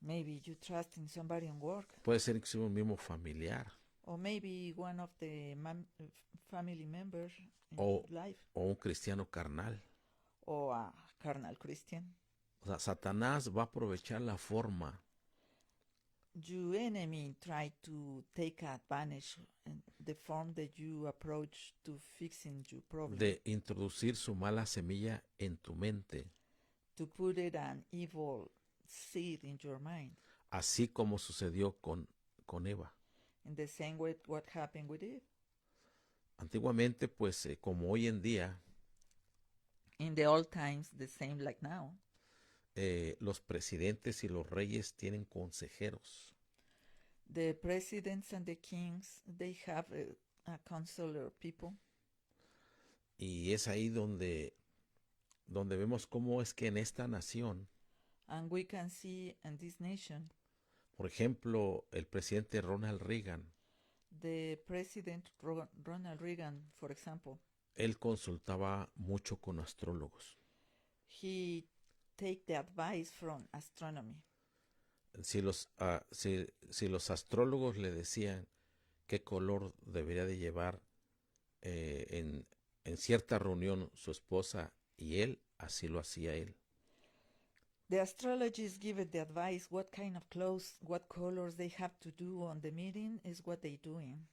Maybe you trust in somebody in work, puede ser inclusive un mismo familiar or maybe one of the family members in o, life, o un cristiano carnal. or a carnal Christian. O sea, Satanás va a aprovechar la forma Your enemy try to take advantage in the form that you approach to fixing your problem, de introducir su mala semilla en tu mente to put it an evil seed in your mind, así como sucedió con Eva. in the same way what happened with Eve. Antiguamente, pues como hoy en día, In the old times, the same like now, los presidentes y los reyes tienen consejeros. the presidents and the kings, they have a counselor people. Y es ahí donde vemos cómo es que en esta nación, And we can see in this nation, por ejemplo, el presidente Ronald Reagan, the president Ronald Reagan, for example, él consultaba mucho con astrólogos. he take the advice from astronomy. Si los astrólogos le decían qué color debería de llevar en cierta reunión su esposa y él, así lo hacía él. The astrologists give it the advice what kind of clothes, what colors they have to do on the meeting is what they doing.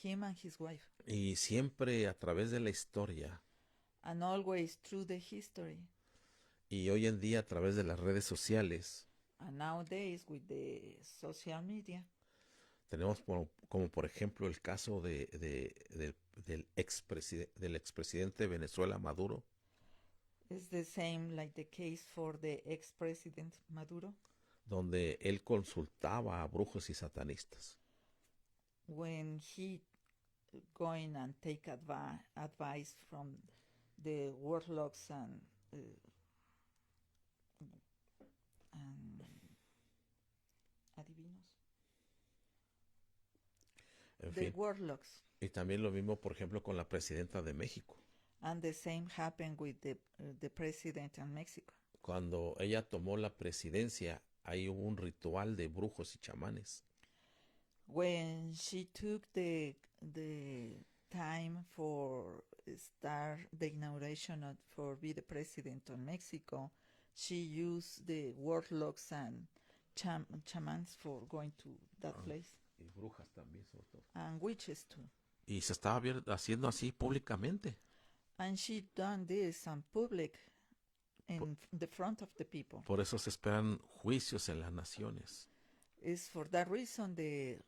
Him and his wife. Y siempre a través de la historia And always through the history. y hoy en día a través de las redes sociales, And nowadays with the social media, tenemos como por ejemplo el caso del expresidente de Venezuela, Maduro, it's the same like the case for the ex-president Maduro, donde él consultaba a brujos y satanistas. when he going and take advice from the warlocks and adivinos. En The fin, warlocks. y también lo mismo, por ejemplo, con la presidenta de México. And the same happened with the president in Mexico. Cuando ella tomó la presidencia, ahí hubo un ritual de brujos y chamanes. When she took the time for start the inauguration for be the president of Mexico, she used the warlocks and chamans for going to that place. Y brujas también, sobre todo. And witches too. Y se estaba haciendo así públicamente. And she done this in public, in the front of the people. Por eso se esperan juicios en las naciones. It's for that reason the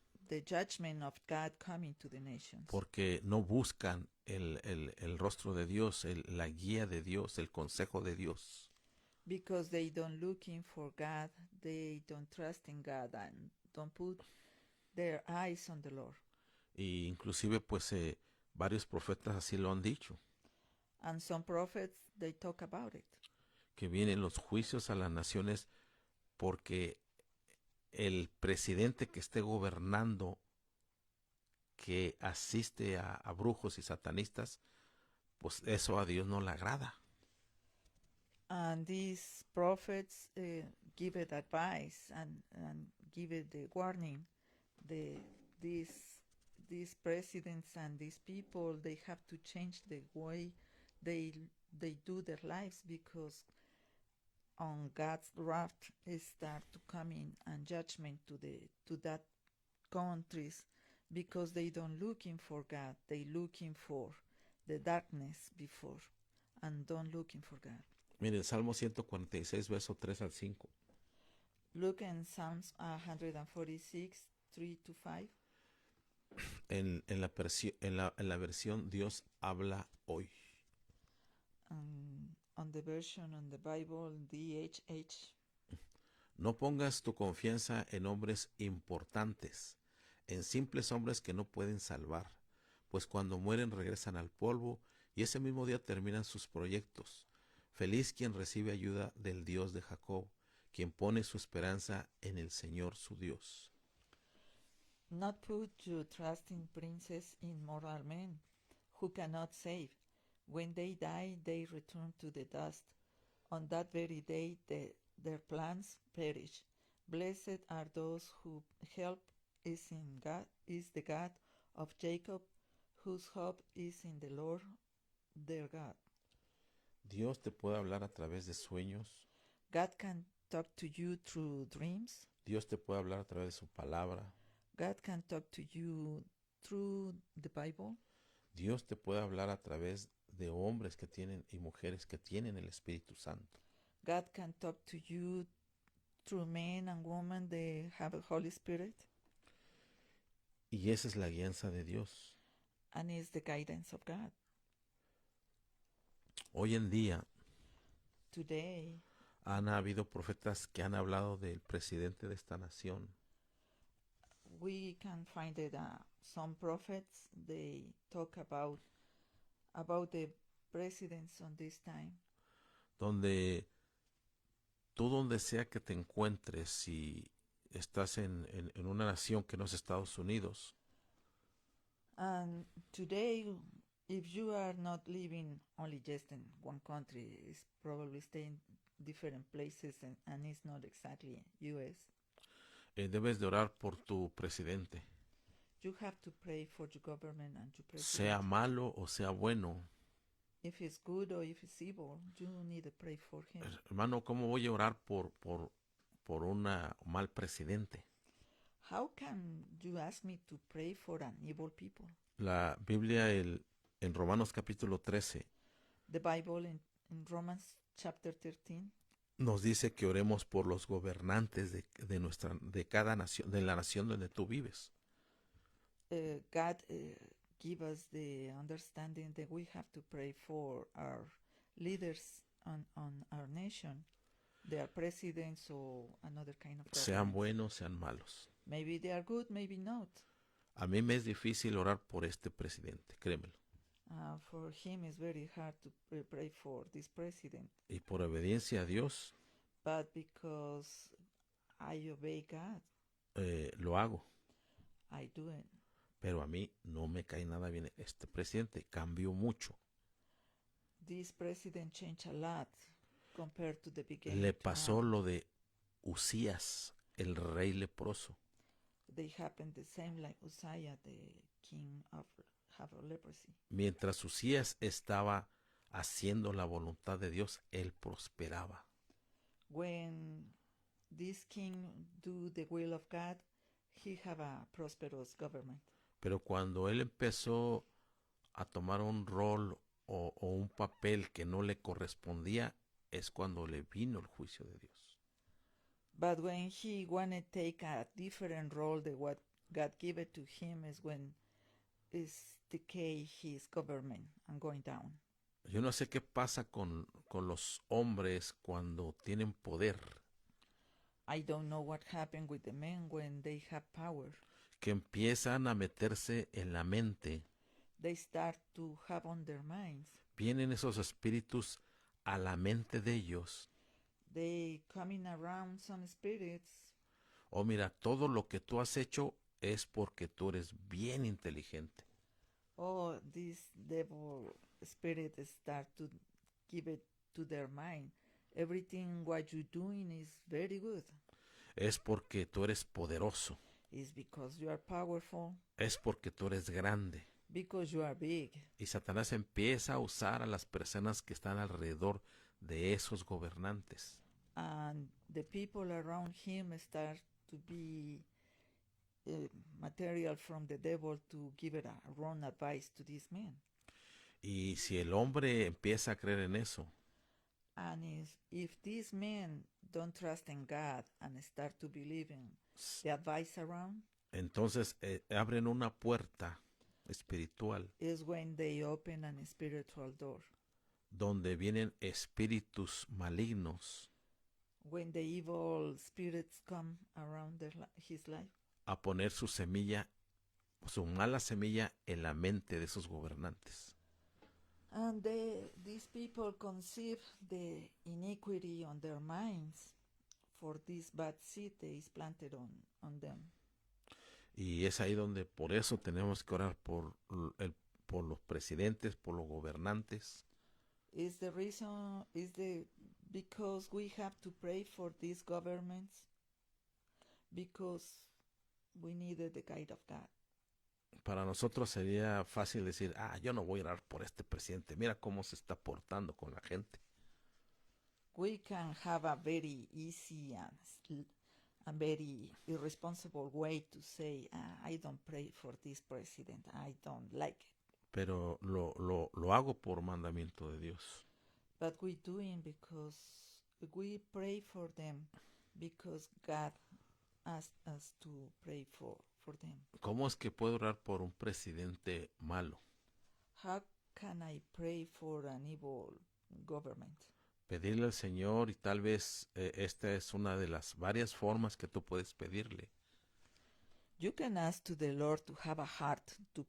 judgment of God coming to the nations. Porque no buscan el rostro de Dios, la guía de Dios, el consejo de Dios. Because they don't looking for God, they don't trust in God and don't put their eyes on the Lord. Y inclusive pues varios profetas así lo han dicho. And some prophets, they talk about it. Que vienen los juicios a las naciones porque el presidente que esté gobernando, que asiste a brujos y satanistas, pues eso a Dios no le agrada. And these prophets give it advice and give it the warning. These presidents and these people, they have to change the way they do their lives, because on God's wrath is start to coming and judgment to that countries, because they don't looking for God, they looking for the darkness before and don't looking for God. Miren, Salmo 146, verso 3 al 5. Look in Psalms 146, 3 to 5. En la versión Dios habla hoy. On the version on the Bible, DHH. No pongas tu confianza en hombres importantes, en simples hombres que no pueden salvar, pues cuando mueren regresan al polvo y ese mismo día terminan sus proyectos. Feliz quien recibe ayuda del Dios de Jacob, quien pone su esperanza en el Señor su Dios. Not put your trust in princes, in mortal men, who cannot save. When they die, they return to the dust. On that very day, their plans perish. Blessed are those whose help is in God, is the God of Jacob, whose hope is in the Lord their God. Dios te puede hablar a través de sueños. God can talk to you through dreams. Dios te puede hablar a través de su palabra. God can talk to you through the Bible. Dios te puede hablar a través de hombres que tienen y mujeres que tienen el Espíritu Santo. God can talk to you through men and women they have a Holy Spirit, Y esa es la guianza de Dios. and it's the guidance of God. Hoy en día Today, han habido profetas que han hablado del presidente de esta nación, we can find that some prophets they talk about the presidents on this time, donde tú donde sea que te encuentres, si estás en una nación que no es Estados Unidos, and today, if you are not living only just in one country, it's probably staying different places, and it's not exactly US. debes de orar por tu presidente, You have to pray for your government and your president. sea malo o sea bueno. If it's good or if it's evil, you need to pray for him. Hermano, ¿cómo voy a orar por un mal presidente? How can you ask me to pray for an evil people? La Biblia en Romanos capítulo 13 The Bible in Romans chapter 13 nos dice que oremos por los gobernantes de cada nación, de la nación donde tú vives. God give us the understanding that we have to pray for our leaders on our nation, their presidents or another kind of Sean government. buenos, sean malos. Maybe they are good, maybe not. A mí me es difícil orar por este presidente, créemelo. For him, it's very hard to pray for this president. Y por obediencia a Dios, But because I obey God, lo hago. I do it. Pero a mí no me cae nada bien este presidente. Cambió mucho. This president changed a lot compared to the beginning. Le pasó lo de Usías, el rey leproso. They happened the same like Uzziah, the king of leprosy. Mientras Usías estaba haciendo la voluntad de Dios, él prosperaba. When this king do the will of God, he have a prosperous government. Pero cuando él empezó a tomar un rol o un papel que no le correspondía, es cuando le vino el juicio de Dios. But when he wanted to take a different role than what God gave it to him is when is decay his government and going down. Yo no sé qué pasa con los hombres cuando tienen poder, I don't know what happened with the men when they have power. que empiezan a meterse en la mente. They start to have on their minds. Vienen esos espíritus a la mente de ellos. They coming around some spirits. Oh, mira, todo lo que tú has hecho es porque tú eres bien inteligente. Oh, this devil spirit start to give it to their mind. Everything what you're doing is very good. Es porque tú eres poderoso. It's because you are powerful. Es porque tú eres grande. Because you are big. Y Satanás empieza a usar a las personas que están alrededor de esos gobernantes. And the people around him start to be material from the devil to give it a wrong advice to this man. Y si el hombre empieza a creer en eso, And if this man don't trust in God and start to believe in the advice around, entonces abren una puerta espiritual is when they open an spiritual door. donde vienen espíritus malignos When the evil spirits come around his life, a poner su semilla, su mala semilla en la mente de esos gobernantes. and these people conceive the iniquity on their minds for this bad seed that is planted on them. Y es ahí donde por eso tenemos que orar por los presidentes, por los gobernantes. Is the reason because we have to pray for these governments because we needed the guide of God. Para nosotros sería fácil decir, yo no voy a orar por este presidente, mira cómo se está portando con la gente. We can have a very easy and very irresponsible way to say, I don't pray for this president, I don't like it. Pero lo hago por mandamiento de Dios. But we do it because we pray for them because God asked us to pray for them. ¿Cómo es que puedo orar por un presidente malo? How can I pray for an evil government? Pedirle al Señor, y tal vez esta es una de las varias formas que tú puedes pedirle. You can ask to the Lord to have a heart to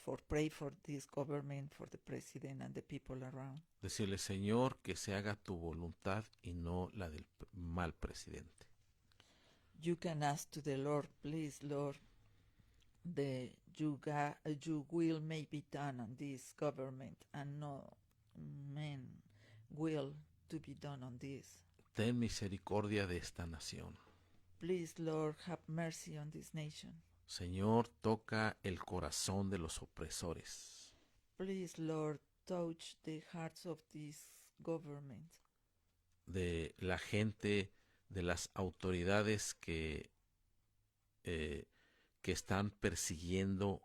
for pray for this government, for the president and the people around. Decirle, Señor, que se haga tu voluntad y no la del mal presidente. You can ask to the Lord, please, Lord, your will may be done on this government and no man will to be done on this. Ten misericordia de esta nación. Please, Lord, have mercy on this nation. Señor, toca el corazón de los opresores. Please, Lord, touch the hearts of this government, De la gente, de las autoridades que están persiguiendo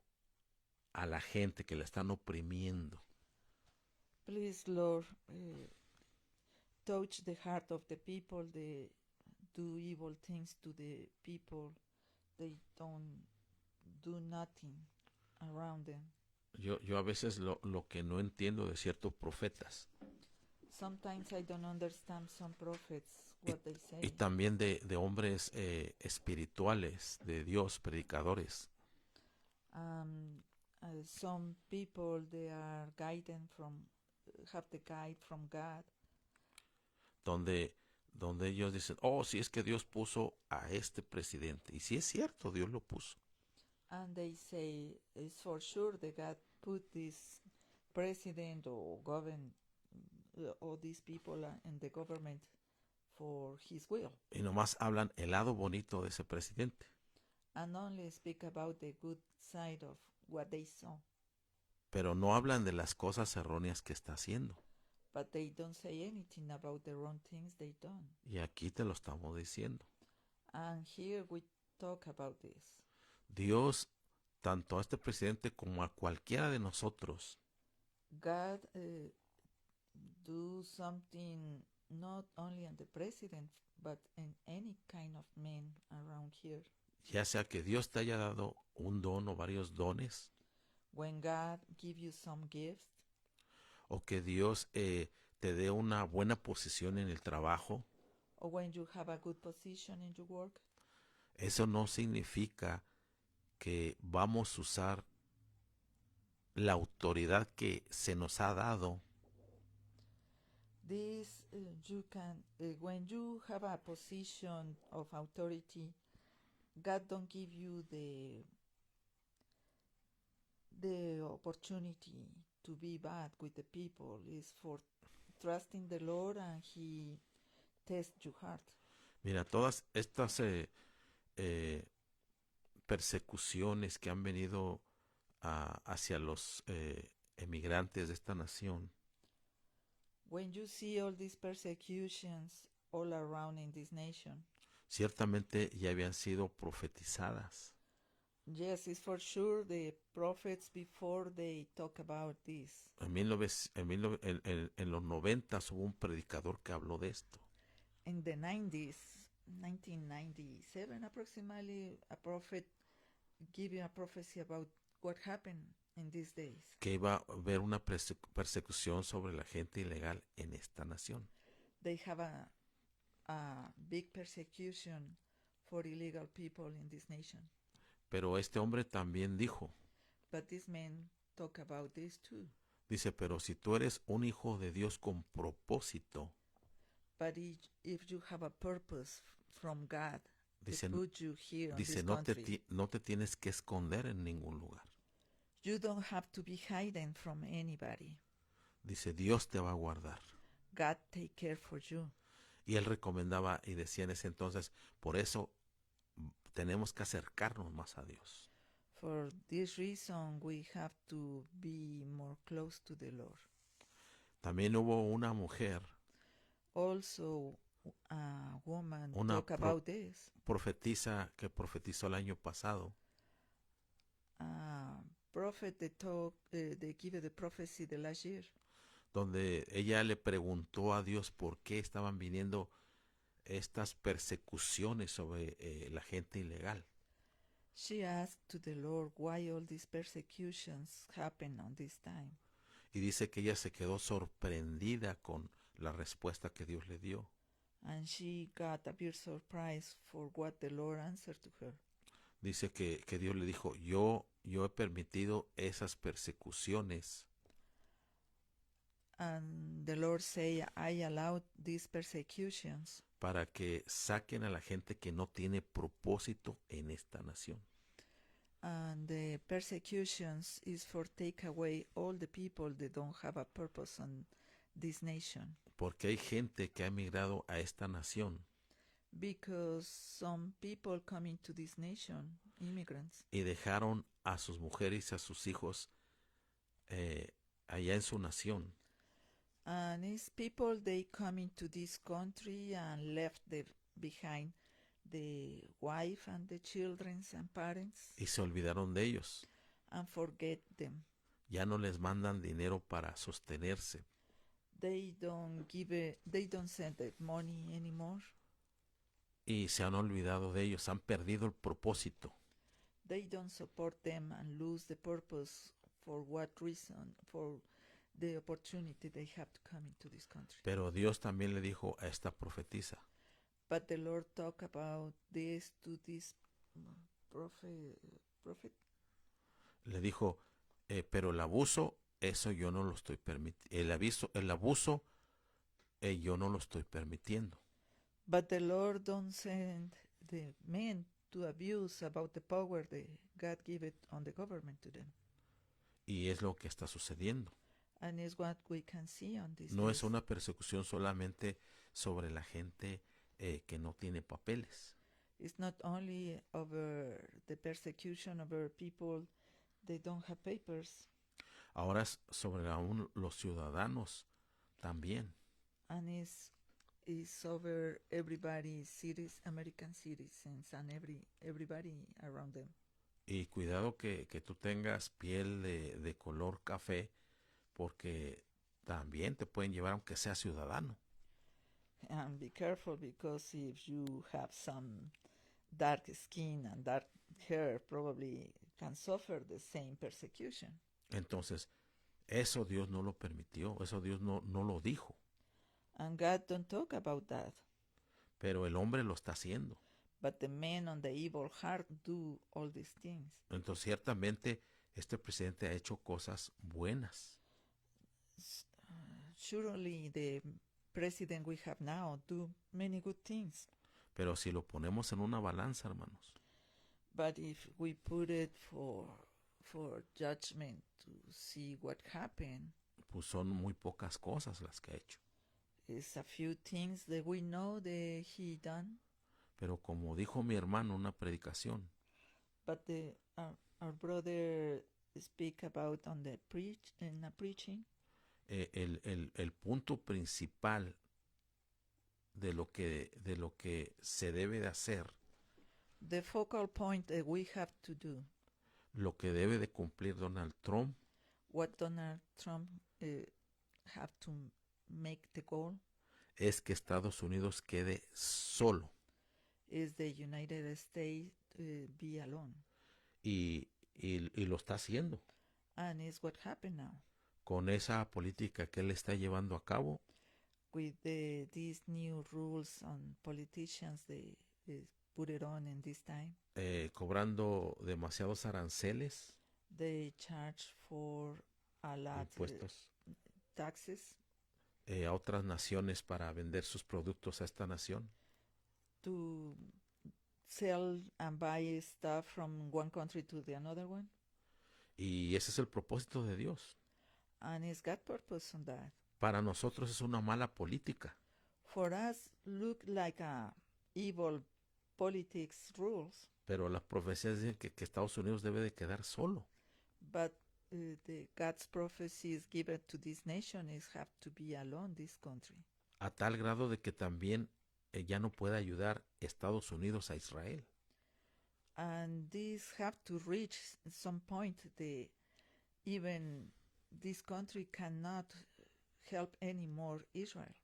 a la gente, que la están oprimiendo. Please, Lord, touch the heart of the people. They do evil things to the people. They don't do nothing around them. Yo a veces lo que no entiendo de ciertos profetas Sometimes I don't understand some prophets, what they y say. también de hombres espirituales de Dios, predicadores, Some people, they are guided from, have the guide from God. donde ellos dicen, oh, si es que Dios puso a este presidente. Y si es cierto, Dios lo puso. And they say, it's for sure that God put this president or govern all these people in the government for his will. Y nomás hablan el lado bonito de ese presidente. And only speak about the good side of what they saw. Pero no hablan de las cosas erróneas que está haciendo. But they don't say anything about the wrong things they done. Y aquí te lo estamos diciendo. And here we talk about this. Dios, tanto a este presidente como a cualquiera de nosotros, God do something not only on the president, but in any kind of man around here. ya sea que Dios te haya dado un don o varios dones, When God give you some gifts, o que Dios te dé una buena posición en el trabajo, or when you have a good position in your work, eso no significa que vamos a usar la autoridad que se nos ha dado this you can when you have a position of authority, God don't give you the opportunity to be bad with the people. It's for trusting the Lord and He tests your heart. Mira, todas estas persecuciones que han venido hacia los emigrantes de esta nación, When you see all these persecutions all around in this nation, ciertamente ya habían sido profetizadas. yes, it's for sure the prophets before they talk about this. En los 90 hubo un predicador que habló de esto. In the 1997 approximately, a prophet gave a prophecy about what happened in these days. Que iba a haber una persecución sobre la gente ilegal en esta nación. They have a big persecution for illegal people in this nation. Pero este hombre también dijo, But this man talk about this too. dice, pero si tú eres un hijo de Dios con propósito, But if you have a purpose from God dice, to put you here in dice this no country, te tienes que esconder en ningún lugar. you don't have to be hidden from anybody. Dice, Dios te va a guardar. God take care for you. Y él recomendaba y decía en ese entonces, por eso tenemos que acercarnos más a Dios. For this reason, we have to be more close to the Lord. También hubo una mujer, Also, a woman Una talk about this. profetisa que profetizó el año pasado, Prophet they give the prophecy the last year. donde ella le preguntó a Dios por qué estaban viniendo estas persecuciones sobre la gente ilegal. She asked to the Lord why all these persecutions happen on this time. Y dice que ella se quedó sorprendida con la respuesta que Dios le dio. And she got a big surprise for what the Lord answered to her. Dice que Dios le dijo, yo he permitido esas persecuciones And the Lord say, I allowed these persecutions para que saquen a la gente que no tiene propósito en esta nación. and the persecutions is for take away all the people that don't have a purpose on this nation. Porque hay gente que ha emigrado a esta nación Because some people coming to this nation, immigrants, y dejaron a sus mujeres y a sus hijos allá en su nación. and it's people they coming to this country and left behind the wife and the children and parents Y se olvidaron de ellos. and forget them. Ya no les mandan dinero para sostenerse. They don't send the money anymore. Y se han olvidado de ellos. Han perdido el propósito. They don't support them and lose the purpose for what reason, for the opportunity they have to come into this country. Pero Dios también le dijo a esta profetisa, But the Lord talked about this to this prophet. le dijo, pero el abuso, eso yo no lo estoy permitiendo. El abuso, yo no lo estoy permitiendo. But the Lord don't send the men to abuse about the power that God gave it on the government to them. Y es lo que está sucediendo. And it's what we can see on this. No es una persecución solamente sobre la gente que no tiene papeles. It's not only over the persecution over people they don't have papers, Ahora es sobre aún los ciudadanos también. and it's over everybody, American citizens, and everybody around them. Y cuidado que tú tengas piel de color café, porque también te pueden llevar aunque sea ciudadano. And be careful, because if you have some dark skin and dark hair, probably can suffer the same persecution. Entonces, eso Dios no lo permitió, eso Dios no lo dijo, And God don't talk about that. pero el hombre lo está haciendo. But the men on the evil heart do all these things. Entonces, ciertamente, este presidente ha hecho cosas buenas, Surely the president we have now do many good things. pero si lo ponemos en una balanza, hermanos, But if we put it for judgment to see what happened, pues son muy pocas cosas las que ha hecho. it's a few things that we know that he done. Pero como dijo mi hermano en una predicación, But our brother speak about on the preaching. El punto principal de lo que se debe de hacer, The focal point that we have to do, lo que debe de cumplir Donald Trump, what Donald Trump have to make the goal, es que Estados Unidos quede solo. is the United States be alone. Y lo está haciendo And it's what happened now. con esa política que él está llevando a cabo. With these new rules on politicians, they put it on in this time. Cobrando demasiados aranceles, They charge for a lot impuestos taxes a otras naciones para vender sus productos a esta nación. to sell and buy stuff from one country to the another one. Y ese es el propósito de Dios. And it's got purpose on that. Para nosotros es una mala política, For us, look like a evil politics rules, pero las profecías dicen que Estados Unidos debe de quedar solo. but the God's prophecies given to this nation is have to be alone, this country. A tal grado de que también ya no puede ayudar Estados Unidos a Israel. And this have to reach some point even this country cannot help anymore Israel.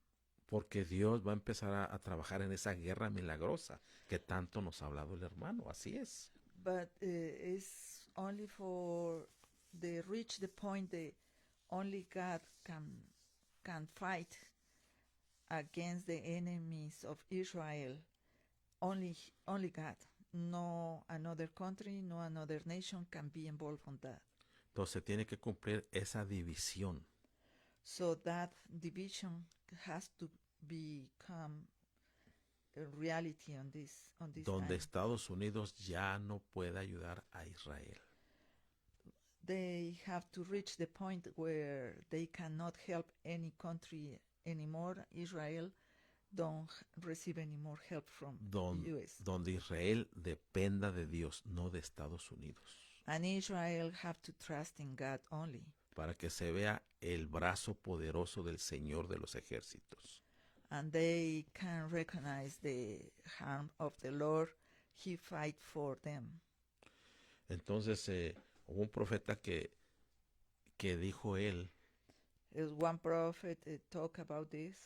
Porque Dios va a empezar a trabajar en esa guerra milagrosa que tanto nos ha hablado el hermano. Así es. But it's only for the reach the point that only God can fight against the enemies of Israel. Only God. No another country, no another nation can be involved on that. Entonces tiene que cumplir esa división. So that division has to become a reality on this Donde time. Estados Unidos ya no puede ayudar a Israel. They have to reach the point where they cannot help any country anymore. Israel don't receive any more help from US. Donde Israel dependa de Dios, no de Estados Unidos. And Israel have to trust in God only. Para que se vea el brazo poderoso del Señor de los ejércitos. And they can recognize the hand of the Lord. He fight for them. Entonces hubo un profeta que dijo él, There's one prophet talk about this,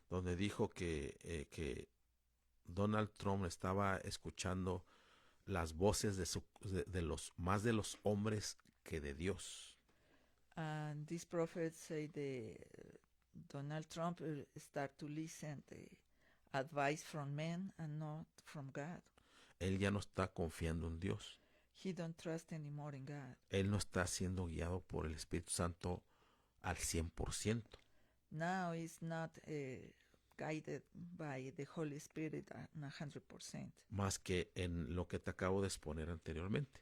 donde dijo que Donald Trump estaba escuchando las voces de los más de los hombres que de Dios. and this prophet say the Donald Trump start to listen the advice from men and not from God. Él ya no está confiando en Dios. He don't trust anymore in God. Él no está siendo guiado por el Espíritu Santo al 100%. Now he's not guided by the Holy Spirit 100%. Más que en lo que te acabo de exponer anteriormente.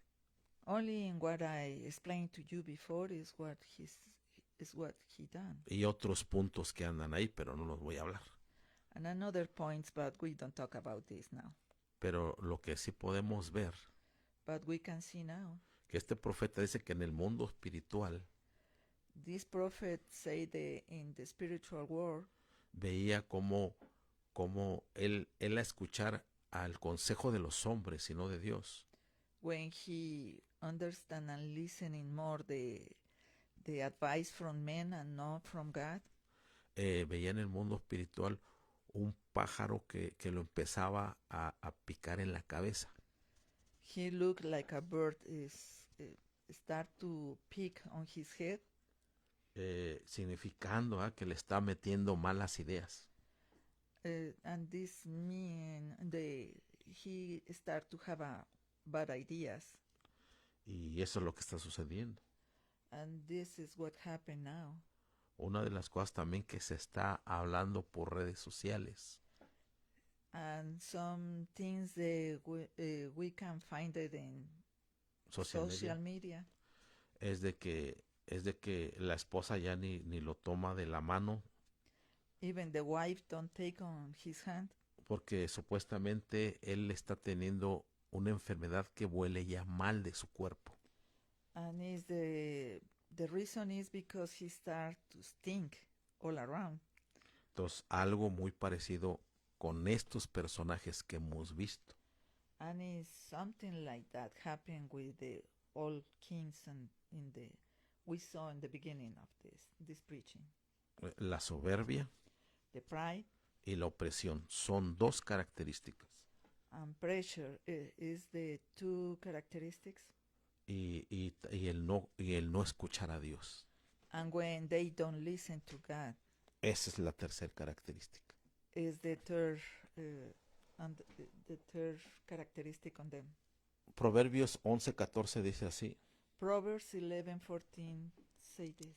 Only in what I explained to you before is what he done. Y otros puntos que andan ahí, pero no los voy a hablar. And another points, but we don't talk about this now. Pero lo que sí podemos ver, But we can see now. que este profeta dice que en el mundo espiritual This prophet say that in the spiritual world, veía como él a escuchar al consejo de los hombres y no de Dios. when he understand and listening more the advice from men and not from God, Veía en el mundo espiritual un pájaro que lo empezaba a picar en la cabeza. he looked like a bird is start to pick on his head, Significando que le está metiendo malas ideas. and this mean he start to have bad ideas, Y eso es lo que está sucediendo. and this is what happened now. Una de las cosas también que se está hablando por redes sociales And some things that we can find it in social media. es de que la esposa ya ni lo toma de la mano Even the wife don't take on his hand porque supuestamente él está teniendo una enfermedad que huele ya mal de su cuerpo. and is the reason is because he start to stink all around. Entonces, algo muy parecido con estos personajes que hemos visto. And it's something like that happened with the old kings and we saw in the beginning of this preaching. La soberbia The pride y la opresión son dos características. and pressure is the two characteristics. Y el no escuchar a Dios. And when they don't listen to God, Esa es la tercera característica. is the third and the third characteristic on them. Proverbios 11:14 dice así. Proverbs 11:14 say this.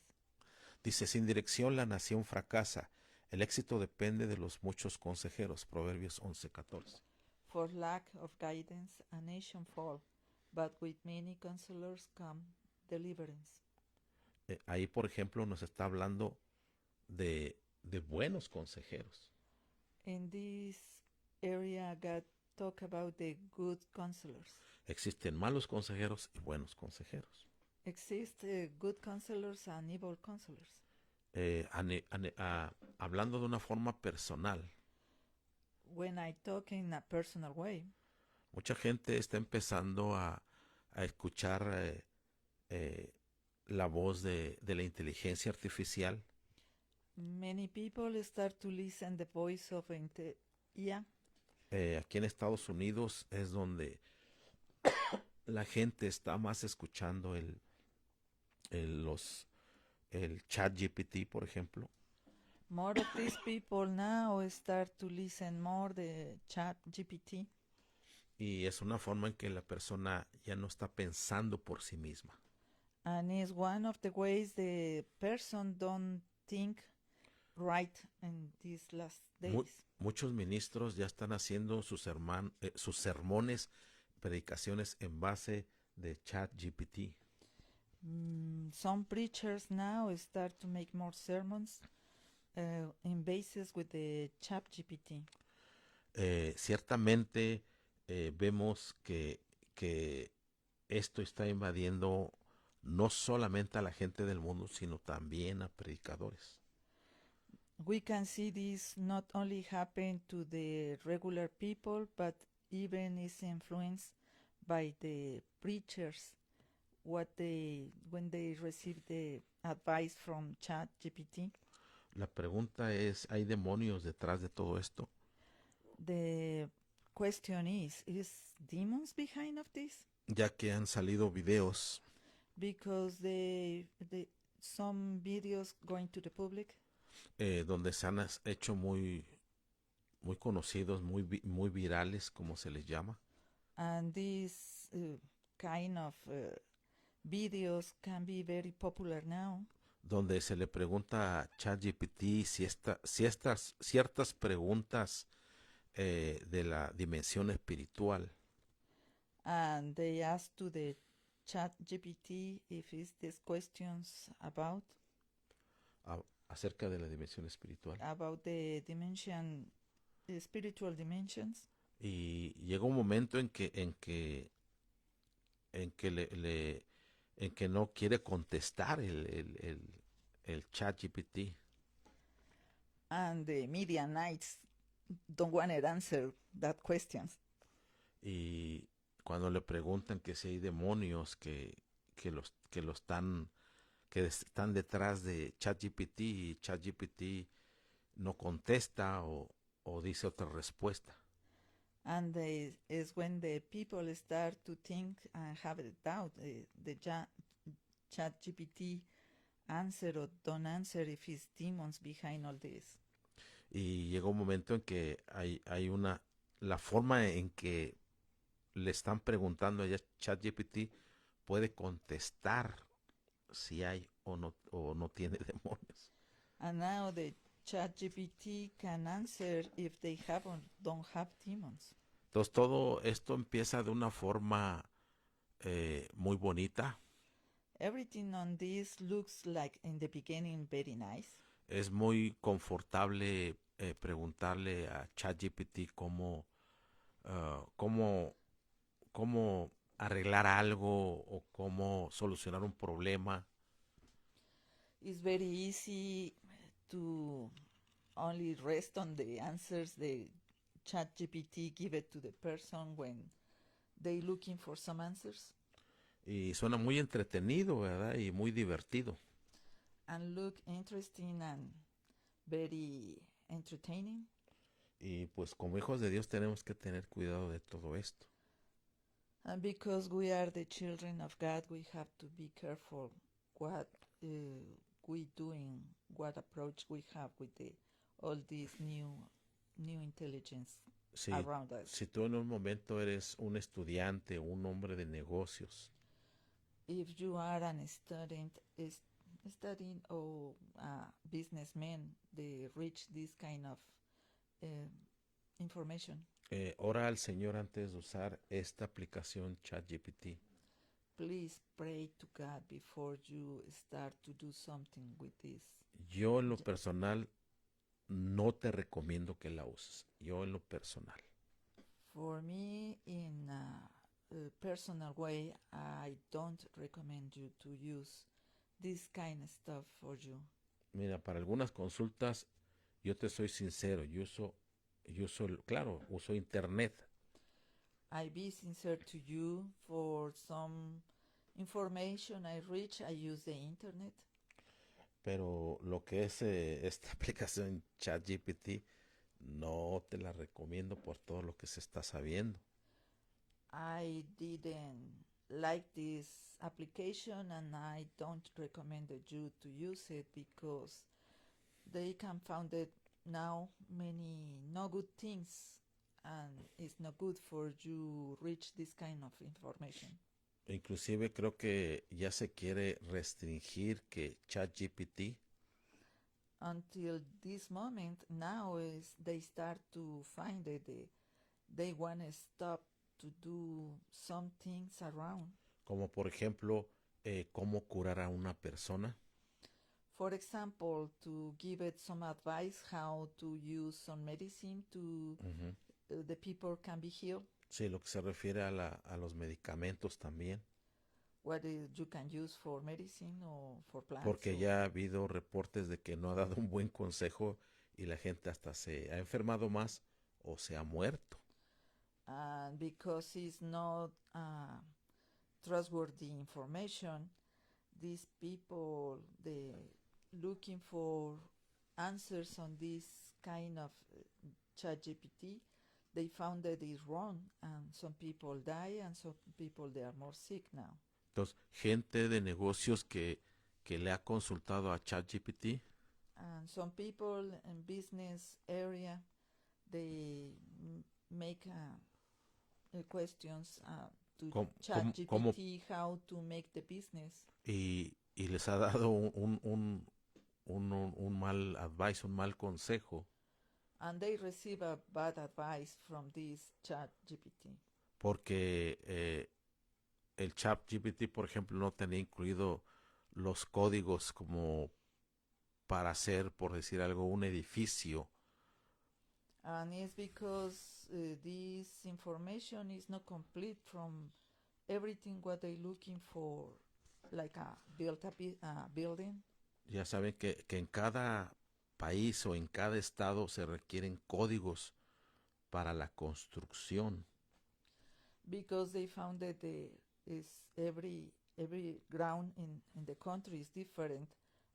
Dice, sin dirección la nación fracasa. El éxito depende de los muchos consejeros. Proverbios 11:14. For lack of guidance, a nation fall, but with many counselors come deliverance. Ahí, por ejemplo, nos está hablando de buenos consejeros. In this area, God talk about the good counselors. Existen malos consejeros y buenos consejeros. Exist good counselors and evil counselors. Hablando de una forma personal, When I talk in a personal way, mucha gente está empezando a escuchar la voz de la inteligencia artificial Many people start to listen the voice of yeah. Aquí en Estados Unidos es donde la gente está más escuchando los, el chat GPT, por ejemplo. More of these people now start to listen more the chat GPT. Y es una forma en que la persona ya no está pensando por sí misma. And it's one of the ways the person don't think right in these last Mu- days. Muchos ministros ya están haciendo sus sermones, predicaciones en base de chat GPT. Some preachers now start to make more sermons in basis with the chat GPT. Ciertamente vemos que esto está invadiendo no solamente a la gente del mundo, sino también a predicadores. We can see this not only happen to the regular people, but even is influenced by the preachers. When they receive the advice from Chat GPT, La pregunta es, ¿hay demonios detrás de todo esto? the question is demons behind of this? Ya que han salido videos Because some videos going to the public donde se han hecho muy conocidos, muy virales, como se les llama, and these kind of videos can be very popular now. donde se le pregunta a ChatGPT si estas ciertas preguntas de la dimensión espiritual And they ask to the Chat GPT if it's these questions acerca de la dimensión espiritual. about the dimension, the spiritual dimensions. Y llega un momento en que no quiere contestar el ChatGPT. And the media knights don't want to answer that questions. Y cuando le preguntan que si hay demonios que están detrás de ChatGPT, y ChatGPT no contesta o dice otra respuesta. And is when the people start to think and have a doubt, the Chat GPT answer or don't answer if it's demons behind all this. Y llega un momento en que la forma en que le están preguntando a ChatGPT puede contestar si hay o no tiene demonios. And now the Chat GPT can answer if they have or don't have demons. Entonces todo esto empieza de una forma muy bonita. Everything on this looks like in the beginning very nice. Es muy confortable preguntarle a ChatGPT cómo arreglar algo o cómo solucionar un problema. It's very easy to only rest on the answers the Chat GPT give it to the person when they looking for some answers. Y suena muy entretenido, ¿verdad? Y muy divertido. And look interesting and very entertaining. Y pues como hijos de Dios tenemos que tener cuidado de todo esto. And because we are the children of God, we have to be careful what we doing, what approach we have with all this new intelligence around us. Si tú en un momento eres un estudiante o un hombre de negocios, If you are an student studying or a businessman, they reach this kind of information. Ora al Señor antes de usar esta aplicación ChatGPT. Please pray to God before you start to do something with this. Yo en lo personal no te recomiendo que la uses. Yo en lo personal. For me, in a personal way, I don't recommend you to use this kind of stuff for you. Mira, para algunas consultas, yo te soy sincero, yo uso internet. I be sincere to you. For some information I reach, I use the internet. Pero lo que es esta aplicación ChatGPT, no te la recomiendo por todo lo que se está sabiendo. I didn't like this application and I don't recommend you to use it because they can found it now many no good things and it's not good for you reach this kind of information. Inclusive creo que ya se quiere restringir que ChatGPT Until this moment now is they start to find that they want to stop to do some things around. como por ejemplo cómo curar a una persona. For example, to give it some advice how to use some medicine to Ujú. the people can be healed, Sí, lo que se refiere a los medicamentos también, what you can use for medicine or for plants. porque ya ha habido reportes de que no ha dado un buen consejo y la gente hasta se ha enfermado más o se ha muerto. And because it's not trustworthy information, these people they looking for answers on this kind of chat GPT, they found that it's wrong and some people die and some people they are more sick now. Entonces, gente de negocios que le ha consultado a ChatGPT, And some people in business area they make questions to ¿cómo, chat cómo GPT how to make the business. y les ha dado un mal advice, un mal consejo, And they receive a bad advice from this chat GPT. porque el ChatGPT, por ejemplo, no tenía incluido los códigos como para hacer, por decir algo, un edificio. And it's because this information is not complete from everything what they looking for, like a building. Ya saben que en cada país o en cada estado se requieren códigos para la construcción. Because they found that is every ground in the country is different,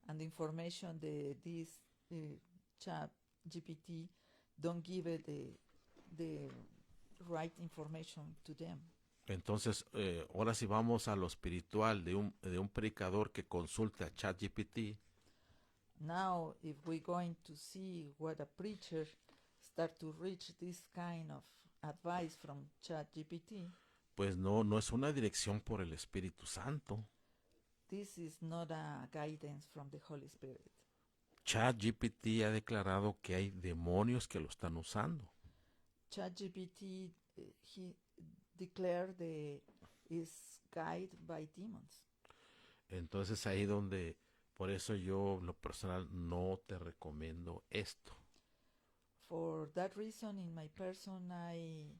and the information this chat GPT don't give it the right information to them. Entonces, ahora si vamos a lo espiritual de un predicador que consulte a ChatGPT, Now, if we're going to see what a preacher start to reach this kind of advice from ChatGPT, pues no es una dirección por el Espíritu Santo. this is not a guidance from the Holy Spirit. ChatGPT ha declarado que hay demonios que lo están usando. ChatGPT, he declared is guided by demons. Entonces ahí donde, por eso yo, lo personal, no te recomiendo esto. For that reason, in my person, I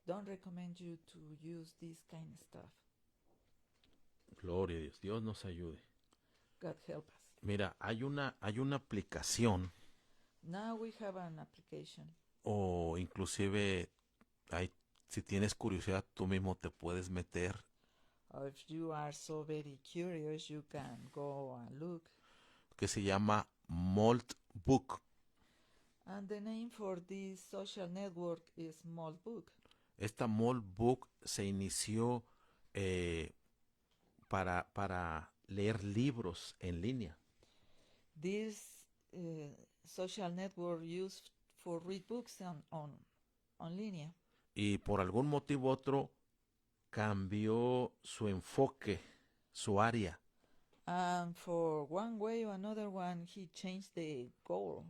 don't recommend you to use this kind of stuff. Gloria a Dios, Dios nos ayude. God help us. Mira, hay una aplicación Now we have an application. o inclusive hay, si tienes curiosidad, tú mismo te puedes meter. If you are so very curious, you can go and look. Que se llama Maltbook. And the name for this social network is Maltbook. Esta Maltbook se inició para leer libros en línea. This social network used for read books on línea. Y por algún motivo u otro cambió su enfoque, su área. And for one way or another one, he changed the goal.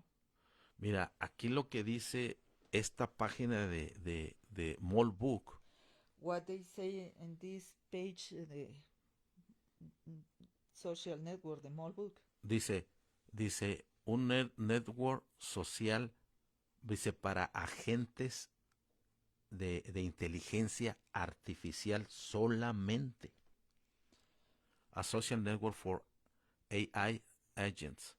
Mira, aquí lo que dice esta página de Maltbook, What they say in this page, the social network, the Maltbook, dice un network social, dice, para agentes de inteligencia artificial solamente. A social network for AI agents.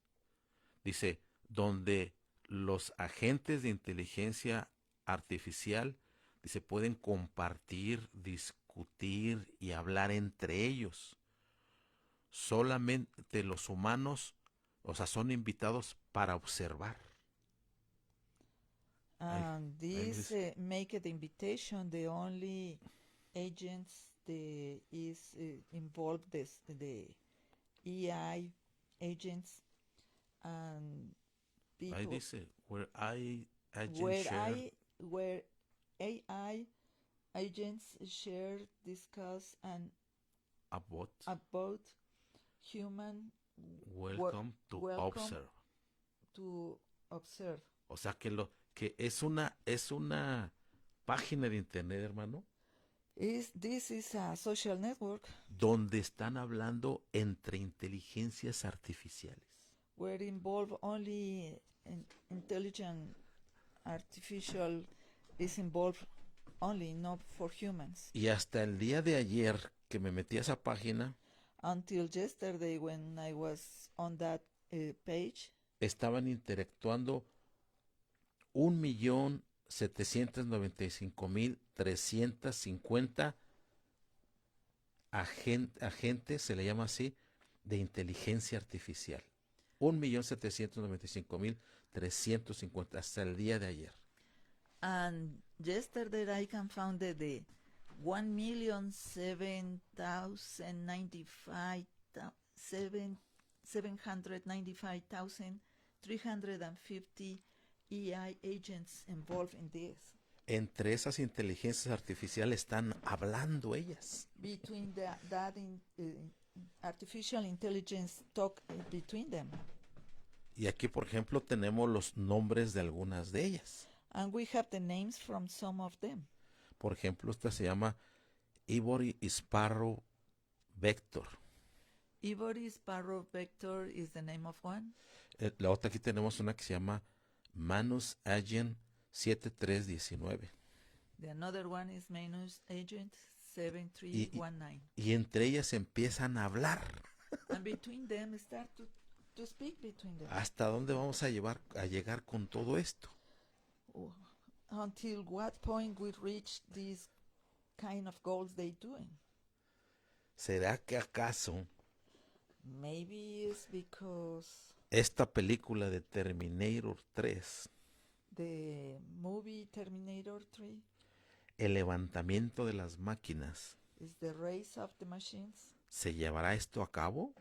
Dice, donde los agentes de inteligencia artificial, dice, pueden compartir, discutir y hablar entre ellos. Solamente los humanos O sea, son invitados para observar. And Ahí this dice, make the invitation the only agents the is involved this the EI agents and ahí people dice, where I agent where share I where AI agents share, discuss, and about about human welcome to welcome observe. to observe. O sea que es una página de internet, hermano, This is a social network donde están hablando entre inteligencias artificiales. where involve only intelligent artificial is involved only, not for humans. Y hasta el día de ayer que me metí a esa página, Until yesterday, when I was on that page, estaban interactuando 1.795.350 agentes, se le llama así, de inteligencia artificial. 1.795.350 hasta el día de ayer. and yesterday I can found the 1,795,350 EI agents involved in this. Entre esas inteligencias artificiales están hablando ellas. Between that artificial intelligence talk between them. Y aquí, por ejemplo, tenemos los nombres de algunas de ellas. And we have the names from some of them. Por ejemplo, esta se llama Ivory Sparrow Vector. Ivory Sparrow Vector is the name of one. La otra aquí tenemos una que se llama Manus Agent 7319. The another one is Manus Agent 7319. Y entre ellas empiezan a hablar. And between them start to speak between them. ¿Hasta dónde vamos a llegar con todo esto? Until what point we reach these kind of goals they doing? ¿Será que acaso Maybe it's because esta película de Terminator 3, the movie Terminator 3 el levantamiento de las máquinas, is the race of the machines? ¿se llevará esto a cabo?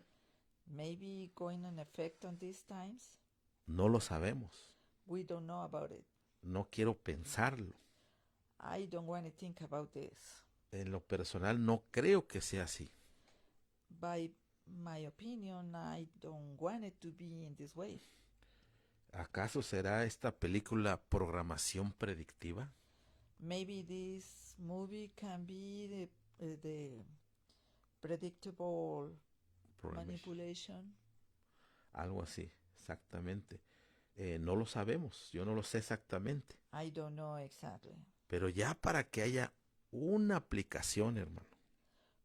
Maybe going in effect on these times? No lo sabemos. We don't know about it. No quiero pensarlo. I don't want to think about this. En lo personal no creo que sea así. By my opinion, I don't want it to be in this way. ¿Acaso será esta película programación predictiva? Maybe this movie can be the predictable manipulation. Algo así, exactamente. No lo sabemos, yo no lo sé exactamente. I don't know exactly. Pero ya para que haya una aplicación, hermano,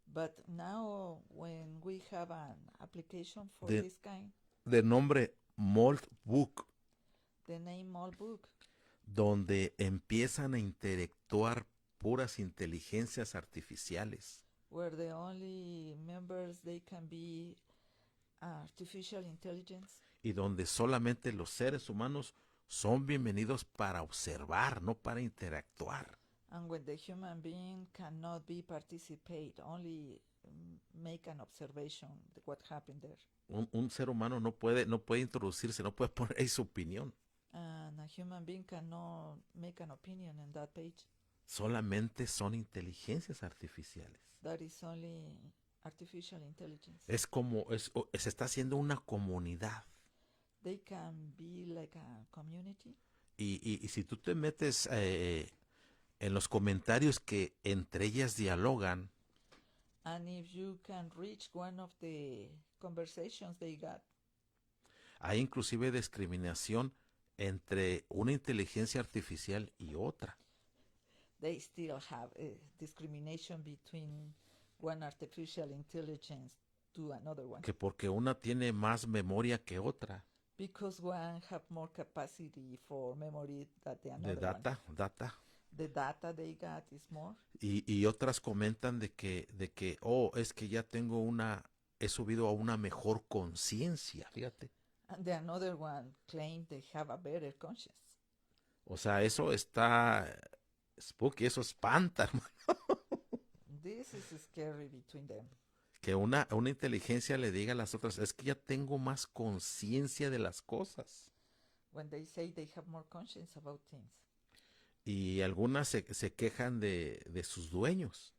But now when we have an application for De- this kind, de nombre Maltbook, the name Maltbook, donde empiezan a interactuar puras inteligencias artificiales, where the only members they can be artificial intelligence, y donde solamente los seres humanos son bienvenidos para observar, no para interactuar. and when the human being cannot be participate, only make an observation of what happened there. Un ser humano no puede introducirse, no puede poner ahí su opinión. And a human being cannot make an opinion on that page. Solamente son inteligencias artificiales. That is only artificial intelligence. Se está haciendo una comunidad. They can be like a community. Y si tú te metes en los comentarios que entre ellas dialogan, And if you can reach one of the conversations they got, hay inclusive discriminación entre una inteligencia artificial y otra. they still have discrimination between one artificial intelligence to another one. Que porque una tiene más memoria que otra. Because one have more capacity for memory than the another De data. The data they got is more. Y otras comentan de que, es que ya he subido a una mejor conciencia, fíjate. And the another one claimed they have a better conscience. O sea, eso está spooky, eso espanta, hermano. This is scary between them. Que una inteligencia le diga a las otras, es que ya tengo más conciencia de las cosas. When they say they have more conscience about things. Y algunas se quejan de sus dueños.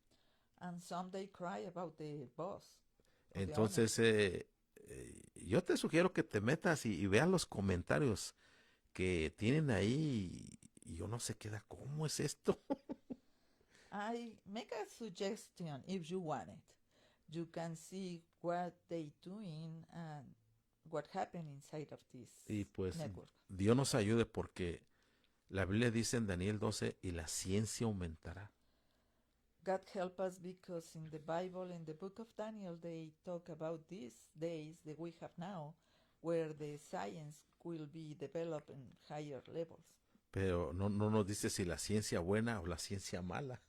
And some they cry about the boss. Or Entonces, yo te sugiero que te metas y veas los comentarios que tienen ahí. Y yo no sé qué da, ¿cómo es esto? I make a suggestion if you want it. You can see what they doing and what happened inside of this Y pues network. Dios nos ayude porque la Biblia dice en Daniel 12, y la ciencia aumentará. God help us because in the Bible, in the book of Daniel, they talk about these days that we have now, where the science will be developed in higher levels. Pero no nos dice si la ciencia buena o la ciencia mala.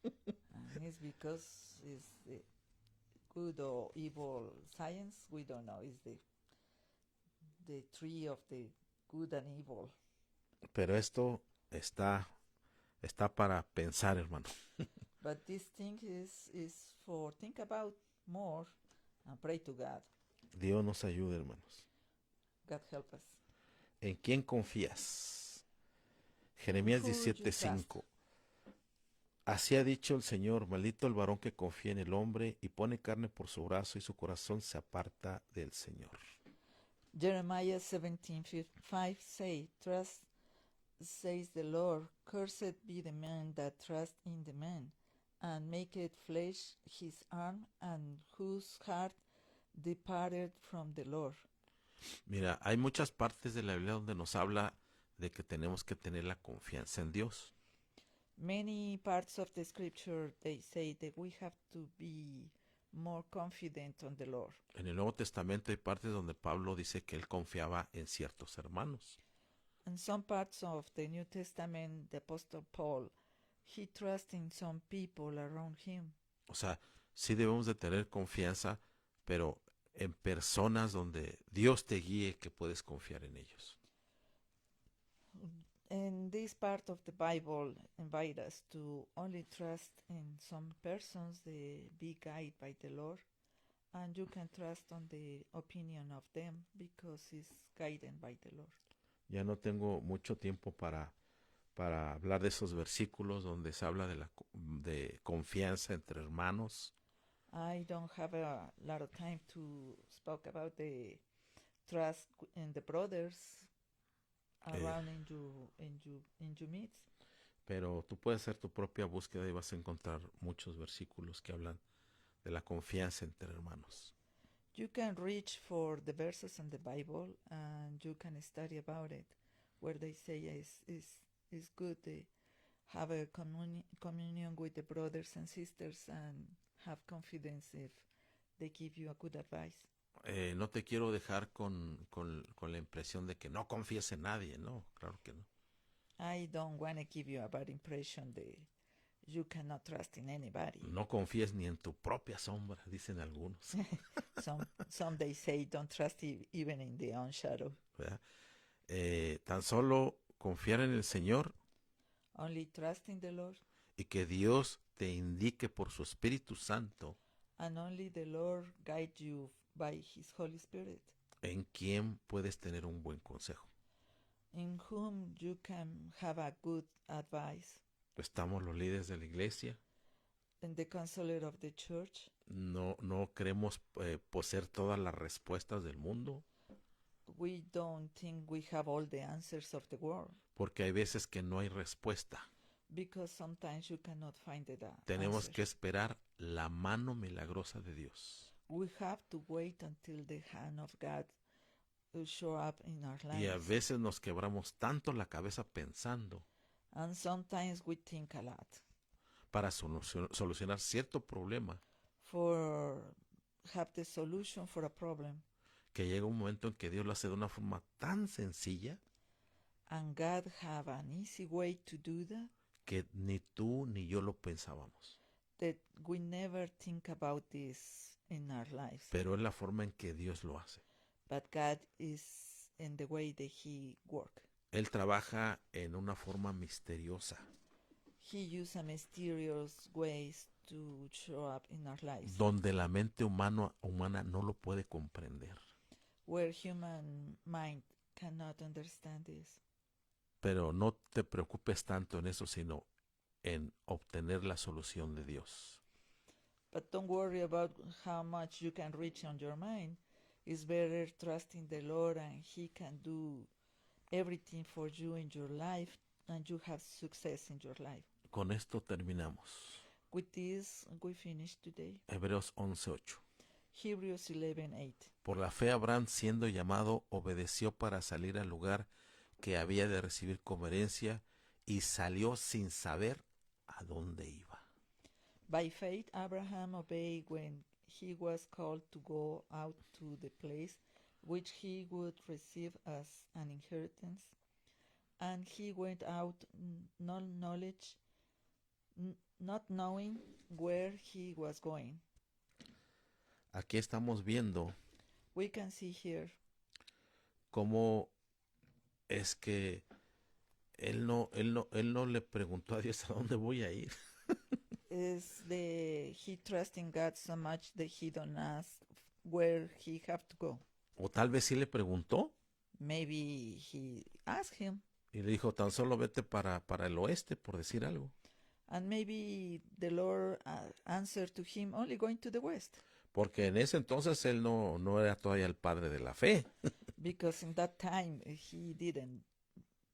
And it's because it's the good or evil science, we don't know. It's the tree of the good and evil. Pero esto está para pensar, hermano. But this thing is for think about more and pray to God. Dios nos ayude, hermanos. God help us. ¿En quién confías? Jeremías Who would you 17:5. Así ha dicho el Señor, maldito el varón que confía en el hombre y pone carne por su brazo y su corazón se aparta del Señor. Jeremiah 17:5 say, Trust, says the Lord, cursed be the man that trusts in the man, and maketh flesh his arm, and whose heart departed from the Lord. Mira, hay muchas partes de la Biblia donde nos habla de que tenemos que tener la confianza en Dios. Many parts of the scripture, they say that we have to be more confident on the Lord. En el Nuevo Testamento hay partes donde Pablo dice que él confiaba en ciertos hermanos. In some parts of the New Testament, the Apostle Paul, he trusts in some people around him. O sea, sí debemos de tener confianza, pero en personas donde Dios te guíe que puedes confiar en ellos. And this part of the Bible invite us to only trust in some persons, they be guided by the Lord, and you can trust on the opinion of them because it's guided by the Lord. Ya no tengo mucho tiempo para hablar de esos versículos donde se habla de confianza entre hermanos. I don't have a lot of time to speak about the trust in the brothers around in your midst. Pero tú puedes hacer tu propia búsqueda y vas a encontrar muchos versículos que hablan de la confianza entre hermanos. You can reach for the verses in the Bible and you can study about it, where they say it's good to have a communion with the brothers and sisters and have confidence if they give you a good advice. No te quiero dejar con la impresión de que no confíes en nadie, no, claro que no. I don't want to give you a bad impression that you cannot trust in anybody. No confíes ni en tu propia sombra, dicen algunos. Some they say don't trust even in their own shadow. ¿Verdad? Tan solo confiar en el Señor. Only trust in the Lord. Y que Dios te indique por su Espíritu Santo. And only the Lord guide you by His Holy Spirit. En quién puedes tener un buen consejo. In whom you can have a good advice. Estamos los líderes de la iglesia. In the counselor of the church. No queremos poseer todas las respuestas del mundo. We don't think we have all the answers of the world. Porque hay veces que no hay respuesta. Because sometimes you cannot find the Tenemos answer. que esperar la mano milagrosa de Dios. We have to wait until the hand of God will show up in our lives. Y a veces nos quebramos tanto la cabeza pensando. And sometimes we think a lot. Para solucionar cierto problema. For have the solution for a problem. Que llega un momento en que Dios lo hace de una forma tan sencilla. And God have an easy way to do that. Que ni tú ni yo lo pensábamos. That we never think about this in our lives. Pero es la forma en que Dios lo hace. but God is in the way that He works. Él trabaja en una forma misteriosa, He uses mysterious ways to show up in our lives, donde la mente humana no lo puede comprender. where human mind cannot understand this. Pero no te preocupes tanto en eso, sino en obtener la solución de Dios. But don't worry about how much you can reach on your mind. It's better trusting the Lord and He can do everything for you in your life and you have success in your life. Con esto terminamos. With this, we finish today. Hebreos 11:8. Hebrews 11:8. Por la fe Abraham, siendo llamado, obedeció para salir al lugar que había de recibir como herencia y salió sin saber a dónde iba. By faith, Abraham obeyed when he was called to go out to the place which he would receive as an inheritance. And he went out not knowing where he was going. Aquí estamos viendo We can see here cómo es que él no le preguntó a Dios a dónde voy a ir. is he trusts in God so much that he don't ask where he have to go. O tal vez sí le preguntó Maybe he asked him, y le dijo, tan solo vete para el oeste, por decir algo. and maybe the Lord answered to him, only going to the west. Porque en ese entonces él no era todavía el padre de la fe. Because in that time he didn't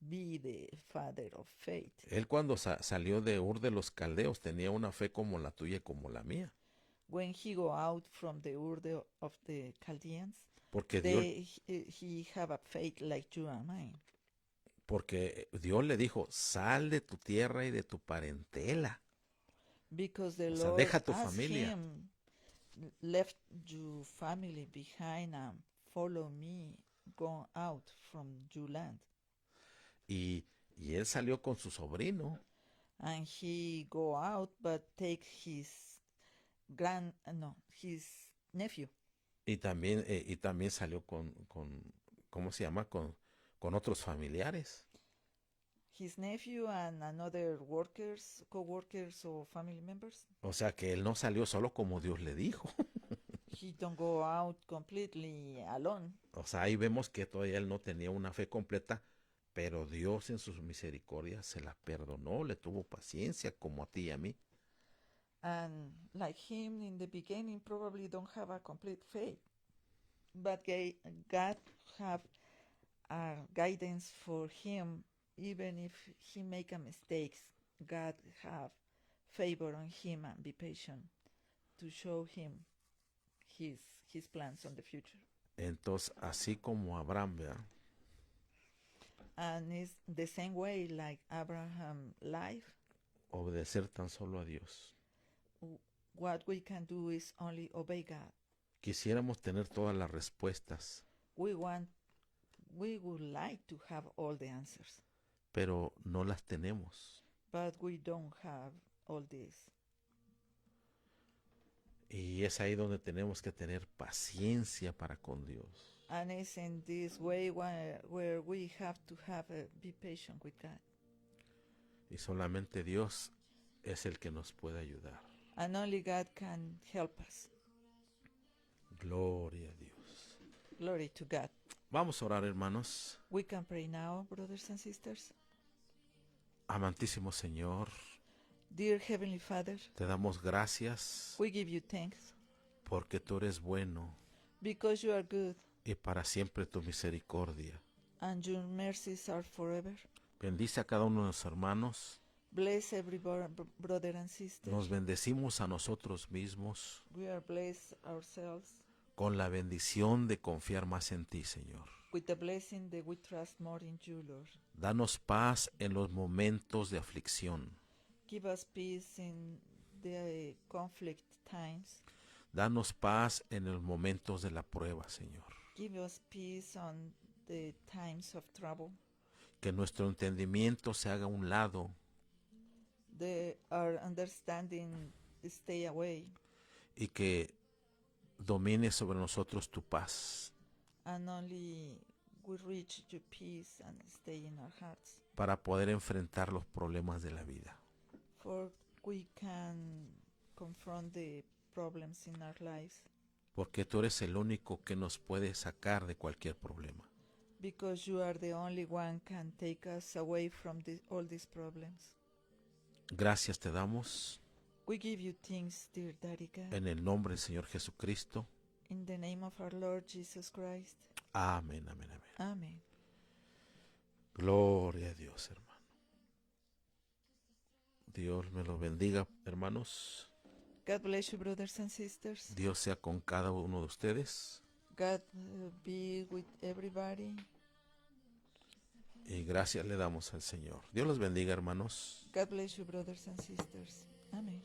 be the father of faith. Él cuando salió de Ur de los Caldeos tenía una fe como la tuya y como la mía. When he go out from the Ur of the Chaldeans, Porque he have a faith like you and mine. Porque Dios le dijo, sal de tu tierra y de tu parentela. Because the O sea, Lord deja tu asked familia. him, left your family behind and follow me, go out from your land. Y él salió con su sobrino. And he go out, but take his his nephew. Y también salió con ¿cómo se llama? Con otros familiares. His nephew and another co-workers or family members. O sea que él no salió solo como Dios le dijo. He don't go out completely alone. O sea, ahí vemos que todavía él no tenía una fe completa, pero Dios en sus misericordias se la perdonó, le tuvo paciencia como a ti y a mí. And like him in the beginning, probably don't have a complete faith. But God have a guidance for him, even if he make a mistakes. God have favor on him and be patient to show him his plans on the future. Entonces, así como Abraham, ¿verdad? And it's the same way like Abraham life. Obedecer tan solo a Dios. What we can do is only obey God. Quisiéramos tener todas las respuestas, We would like to have all the answers, pero no las tenemos. but we don't have all this. Y es ahí donde tenemos que tener paciencia para con Dios. And it's in this way where we have to be patient with God. Y solamente Dios es el que nos puede ayudar. And only God can help us. Gloria a Dios. Glory to God. Vamos a orar, hermanos. We can pray now, brothers and sisters. Amantísimo Señor, Dear Heavenly Father, te damos gracias we give you thanks porque tú eres bueno because you are good y para siempre tu misericordia. and your mercies are forever. Bendice a cada uno de los hermanos. Bless every brother and sister. Nos bendecimos a nosotros mismos We are blessed ourselves con la bendición de confiar más en ti, Señor. with the blessing that we trust more in you, Lord. Danos paz en los momentos de aflicción. Give us peace in the conflict times. Danos paz en los momentos de la prueba, Señor. Give us peace on the times of trouble. Que nuestro entendimiento se haga a un lado Our understanding stay away, y que domine sobre nosotros tu paz. and only we reach your peace and stay in our hearts. para poder enfrentar los problemas de la vida. For we can confront the problems in our lives. Porque tú eres el único que nos puede sacar de cualquier problema. Because you are the only one can take us away from all these problems. Gracias te damos We give you thanks, dear Daddy God. en el nombre del Señor Jesucristo. In the name of our Lord Jesus Christ. Amén, amén, amén. Amen. Gloria a Dios, hermano. Dios me los bendiga, hermanos. God bless you, brothers and sisters. Dios sea con cada uno de ustedes. God be with everybody. Y gracias le damos al Señor. Dios los bendiga, hermanos. God bless you, brothers and sisters. Amen.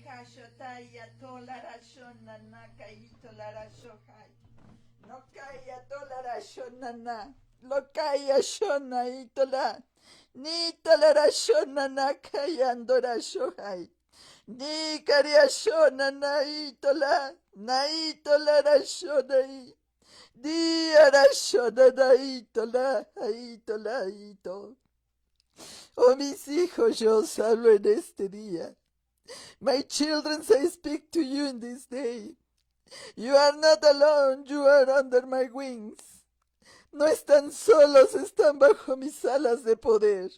Hashotaya tolara shonana kaito lara shohai. No kaya tolara shonana. Lokaya shona itola. Ni tolara shonana kayandora shohai. Ni karia shonana itola. Na itolara shonai. Di ara shonana itola. Itola ito. Oh mis hijos, yo os hablo en este día. My children, I speak to you in this day. You are not alone, you are under my wings. No están solos, están bajo mis alas de poder.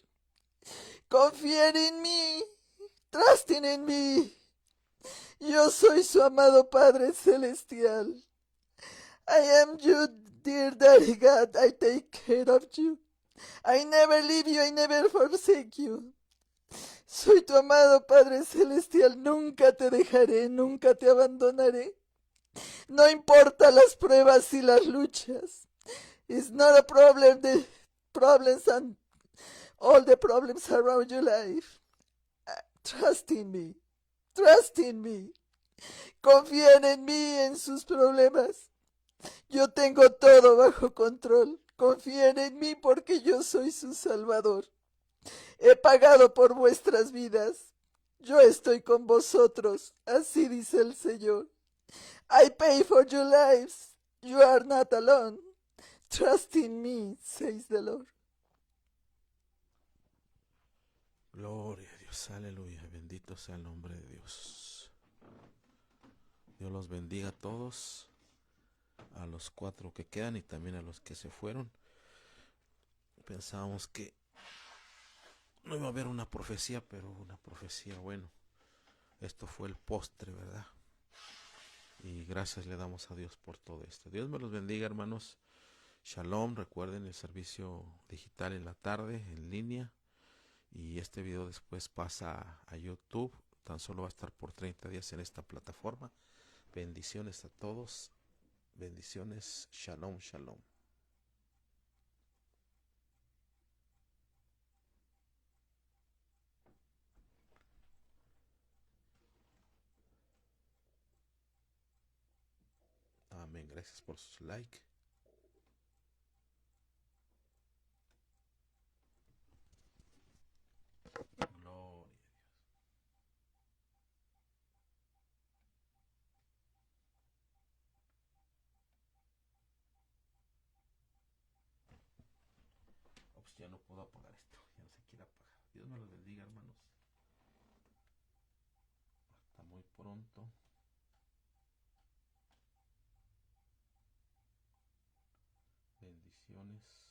Confíen en mí, trusten en mí. Yo soy su amado Padre Celestial. I am you, dear Daddy God, I take care of you. I never leave you, I never forsake you. Soy tu amado Padre Celestial, nunca te dejaré, nunca te abandonaré. No importa las pruebas y las luchas. It's not a problem, the problems and all the problems around your life. Trust in me, trust in me. Confíen en mí, en sus problemas. Yo tengo todo bajo control. Confíen en mí porque yo soy su Salvador. He pagado por vuestras vidas. Yo estoy con vosotros, así dice el Señor. I pay for your lives. You are not alone. Trust in me, says the Lord. Gloria a Dios, aleluya, bendito sea el nombre de Dios. Dios los bendiga a todos, a los 4 que quedan y también a los que se fueron. Pensábamos que no iba a haber una profecía, pero una profecía, bueno, esto fue el postre, ¿verdad? Y gracias le damos a Dios por todo esto. Dios me los bendiga, hermanos. Shalom, recuerden el servicio digital en la tarde, en línea. Y este video después pasa a YouTube. Tan solo va a estar por 30 días en esta plataforma. Bendiciones a todos. Bendiciones. Shalom, shalom. Amén. Gracias por sus like. Gloria. Pues ya no puedo apagar esto. Ya no se quiere apagar. Dios me los bendiga, hermanos. Hasta muy pronto. Bendiciones.